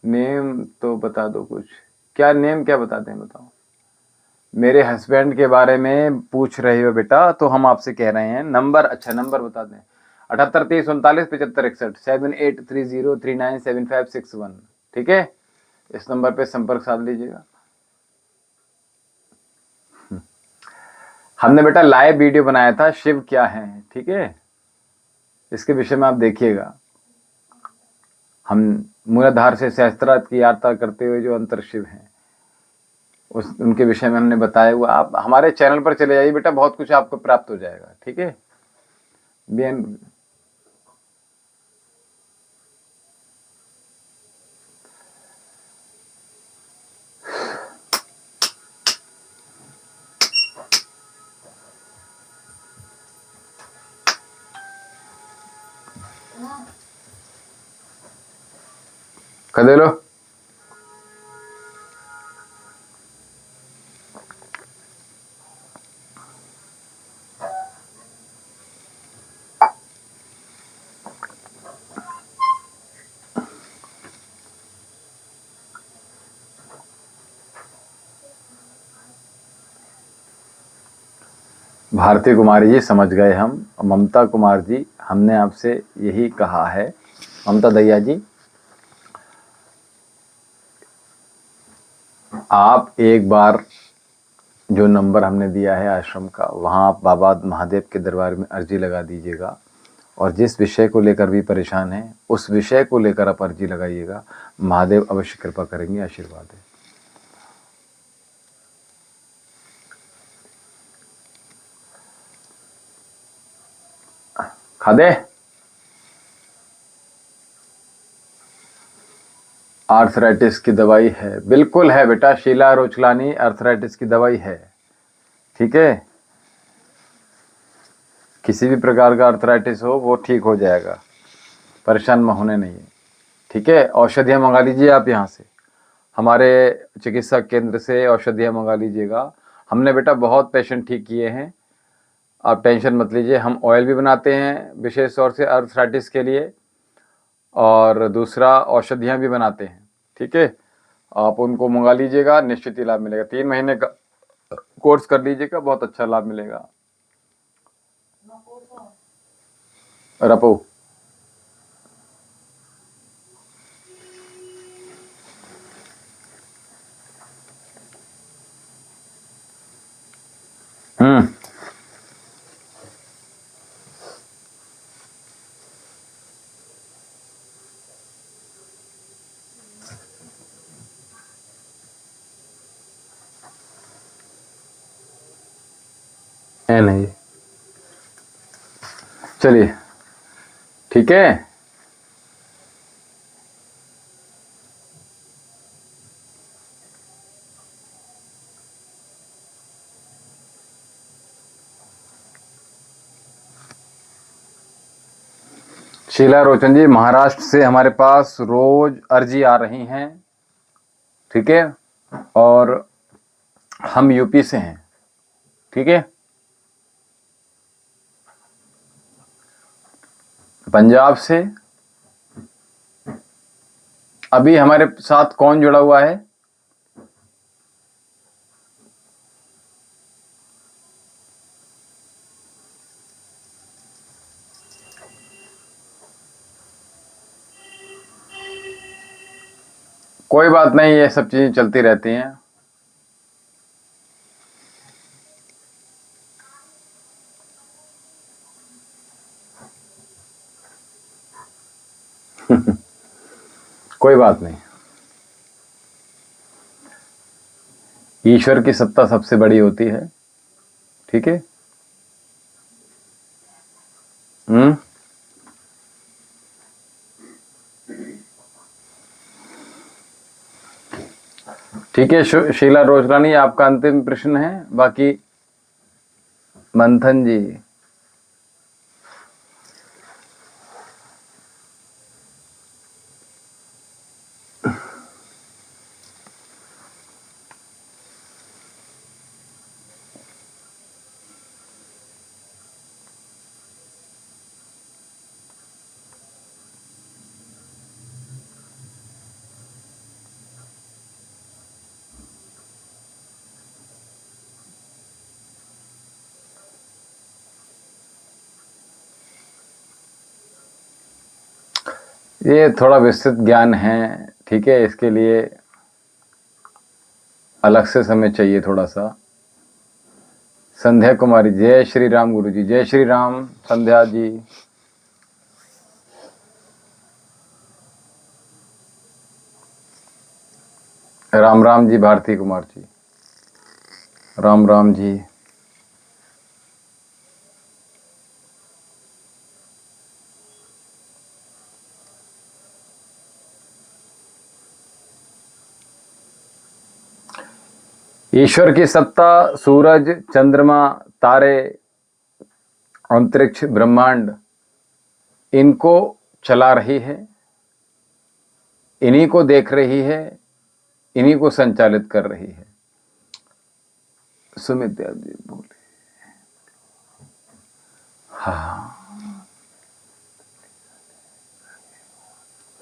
नेम तो बता दो कुछ, क्या नेम क्या बताते हैं बताओ। मेरे हस्बैंड के बारे में पूछ रहे हो बेटा, तो हम आपसे कह रहे हैं नंबर। अच्छा नंबर बता दें, 78 30 39 75 61 7830397561, ठीक है। इस नंबर पे संपर्क साध लीजिएगा। हमने बेटा लाइव वीडियो बनाया था शिव क्या है, ठीक है, इसके विषय में आप देखिएगा। हम मूलाधार से सहस्त्रार्थ की यात्रा करते हुए जो अंतर शिव हैं उनके विषय में हमने बताया हुआ। आप हमारे चैनल पर चले जाइए बेटा, बहुत कुछ आपको प्राप्त हो जाएगा, ठीक है। कदे लो भारती कुमारी जी, समझ गए हम। ममता कुमार जी, हमने आपसे यही कहा है। ममता दहिया जी, आप एक बार जो नंबर हमने दिया है आश्रम का, वहाँ आप बाबा महादेव के दरबार में अर्जी लगा दीजिएगा। और जिस विषय को लेकर भी परेशान हैं उस विषय को लेकर आप अर्जी लगाइएगा, महादेव अवश्य कृपा करेंगे, आशीर्वाद है। खादे आर्थराइटिस की दवाई है, बिल्कुल है बेटा शीला रोचलानी, आर्थराइटिस की दवाई है, ठीक है। किसी भी प्रकार का आर्थराइटिस हो वो ठीक हो जाएगा, परेशान में होने नहीं है, ठीक है। औषधियाँ मंगा लीजिए आप यहाँ से, हमारे चिकित्सा केंद्र से औषधियाँ मंगा लीजिएगा। हमने बेटा बहुत पेशेंट ठीक किए हैं, आप टेंशन मत लीजिए। हम ऑयल भी बनाते हैं विशेष तौर से आर्थराइटिस के लिए, और दूसरा औषधियाँ भी बनाते हैं, ठीक है। आप उनको मंगा लीजिएगा, निश्चित ही लाभ मिलेगा। 3 महीने का कोर्स कर लीजिएगा, बहुत अच्छा लाभ मिलेगा। रपो हम्म है नहीं, चलिए ठीक है। शीला रोचन जी, महाराष्ट्र से हमारे पास रोज अर्जी आ रही हैं, ठीक है। और हम यूपी से हैं, ठीक है। पंजाब से अभी हमारे साथ कौन जुड़ा हुआ है? कोई बात नहीं, ये सब चीजें चलती रहती हैं। कोई बात नहीं, ईश्वर की सत्ता सबसे बड़ी होती है, ठीक है। हम्म ठीक है। शीला रोचरानी, आपका अंतिम प्रश्न है। बाकी मंथन जी, ये थोड़ा विस्तृत ज्ञान है, ठीक है। इसके लिए अलग से समय चाहिए थोड़ा सा। संध्या कुमारी, जय श्री राम गुरु जी, जय श्री राम संध्या जी। राम राम जी भारती कुमार जी, राम राम जी। ईश्वर की सत्ता सूरज, चंद्रमा, तारे, अंतरिक्ष, ब्रह्मांड, इनको चला रही है, इन्हीं को देख रही है, इन्हीं को संचालित कर रही है। सुमित देव जी बोले, हाँ।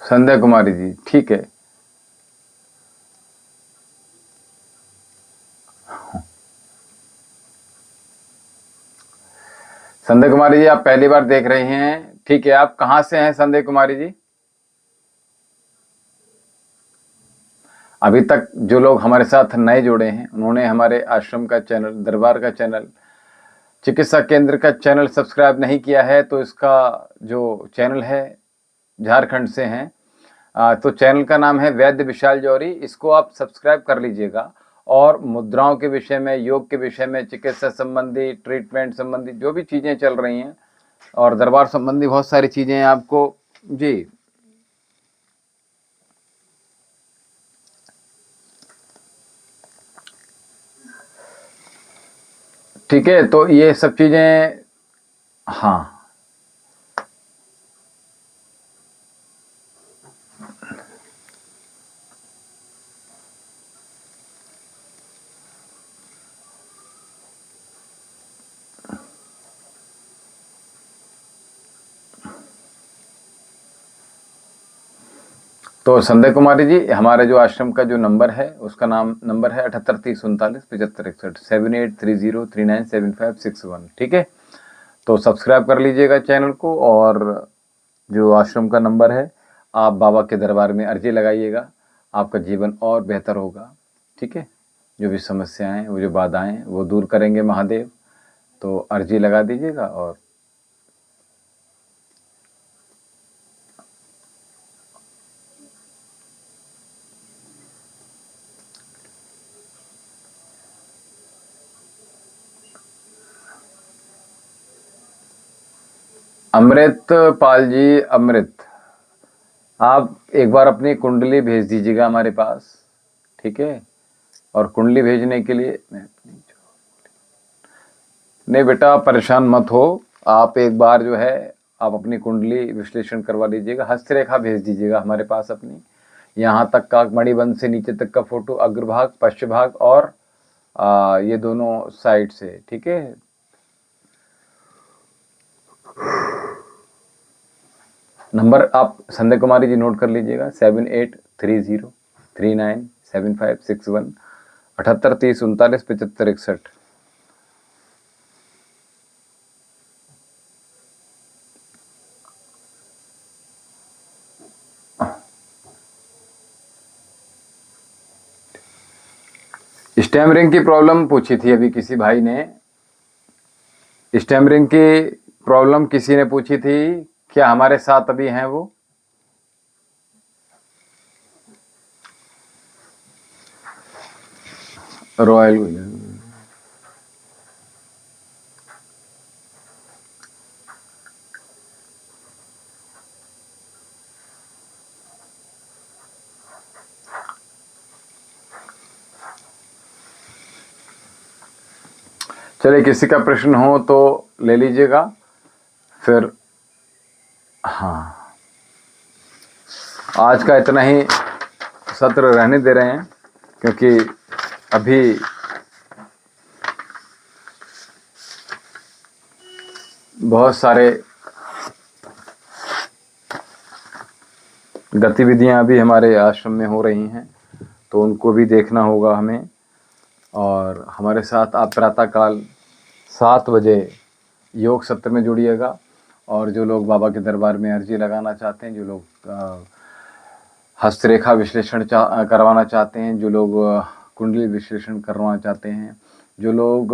संध्या कुमारी जी, ठीक है। संध्या कुमारी जी, आप पहली बार देख रहे हैं, ठीक है। आप कहां से हैं संध्या कुमारी जी? अभी तक जो लोग हमारे साथ नए जुड़े हैं, उन्होंने हमारे आश्रम का चैनल, दरबार का चैनल, चिकित्सा केंद्र का चैनल सब्सक्राइब नहीं किया है, तो इसका जो चैनल है, झारखंड से हैं, तो चैनल का नाम है वैद्य विशाल जौहरी। इसको आप सब्सक्राइब कर लीजिएगा। और मुद्राओं के विषय में, योग के विषय में, चिकित्सा संबंधी, ट्रीटमेंट संबंधी जो भी चीज़ें चल रही हैं, और दरबार संबंधी बहुत सारी चीज़ें आपको जी, ठीक है। तो ये सब चीज़ें, हाँ, तो संध्या कुमारी जी, हमारे जो आश्रम का जो नंबर है उसका नंबर है 7830397561, 7830397561। ठीक है, तो सब्सक्राइब कर लीजिएगा चैनल को, और जो आश्रम का नंबर है, आप बाबा के दरबार में अर्जी लगाइएगा, आपका जीवन और बेहतर होगा। ठीक है, जो भी समस्याएं हैं, वो जो बाधाएं हैं, वो दूर करेंगे महादेव। तो अर्जी लगा दीजिएगा। और अमृत पाल जी, अमृत, आप एक बार अपनी कुंडली भेज दीजिएगा हमारे पास। ठीक है, और कुंडली भेजने के लिए नहीं बेटा, आप परेशान मत हो। आप एक बार जो है, आप अपनी कुंडली विश्लेषण करवा लीजिएगा, हस्तरेखा भेज दीजिएगा हमारे पास अपनी, यहाँ तक का मणिबंध से नीचे तक का फोटो, अग्रभाग, पश्च भाग और ये दोनों साइड से। ठीक है, नंबर आप संध्या कुमारी जी नोट कर लीजिएगा, 7830397561, 7830397561। स्टैमरिंग की प्रॉब्लम पूछी थी अभी किसी भाई ने, स्टैमरिंग की प्रॉब्लम किसी ने पूछी थी, क्या हमारे साथ अभी हैं वो? रॉयल, चलिए किसी का प्रश्न हो तो ले लीजिएगा फिर। हाँ, आज का इतना ही सत्र रहने दे रहे हैं, क्योंकि अभी बहुत सारे गतिविधियां अभी हमारे आश्रम में हो रही हैं, तो उनको भी देखना होगा हमें। और हमारे साथ आप प्रातःकाल 7 बजे योग सत्र में जुड़िएगा। और जो लोग बाबा के दरबार में अर्जी लगाना चाहते हैं, जो लोग हस्तरेखा विश्लेषण करवाना चाहते हैं, जो लोग कुंडली विश्लेषण करवाना चाहते हैं, जो लोग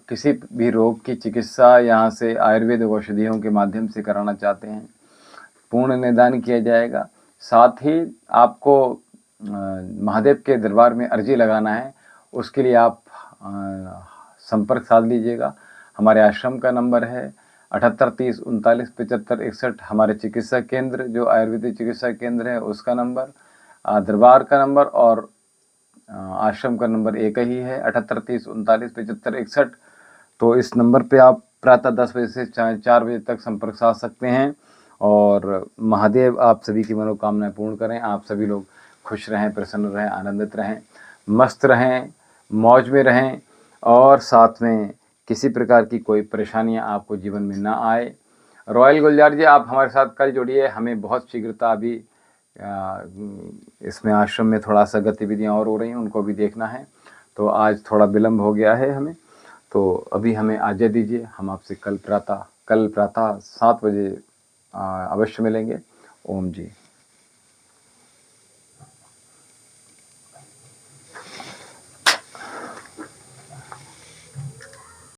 किसी भी रोग की चिकित्सा यहाँ से आयुर्वेद औषधियों के माध्यम से कराना चाहते हैं, पूर्ण निदान किया जाएगा। साथ ही आपको महादेव के दरबार में अर्जी लगाना है, उसके लिए आप संपर्क साध लीजिएगा। हमारे आश्रम का नंबर है 7830397561, हमारे चिकित्सा केंद्र जो आयुर्वेदिक चिकित्सा केंद्र है उसका नंबर, दरबार का नंबर और आश्रम का नंबर एक ही है, 7830397561। तो इस नंबर पे आप प्रातः 10 बजे से 4 बजे तक संपर्क साध सकते हैं। और महादेव आप सभी की मनोकामनाएं पूर्ण करें, आप सभी लोग खुश रहें, प्रसन्न रहें, आनंदित रहें, मस्त रहें, मौज में रहें, और साथ में किसी प्रकार की कोई परेशानियां आपको जीवन में ना आए। रॉयल गुलजार जी, आप हमारे साथ कल जुड़िए, हमें बहुत शीघ्रता अभी इसमें आश्रम में थोड़ा सा गतिविधियां और हो रही हैं, उनको भी देखना है, तो आज थोड़ा विलम्ब हो गया है हमें, तो अभी हमें आज्ञा दीजिए। हम आपसे कल प्रातः 7 बजे अवश्य मिलेंगे। ओम जी।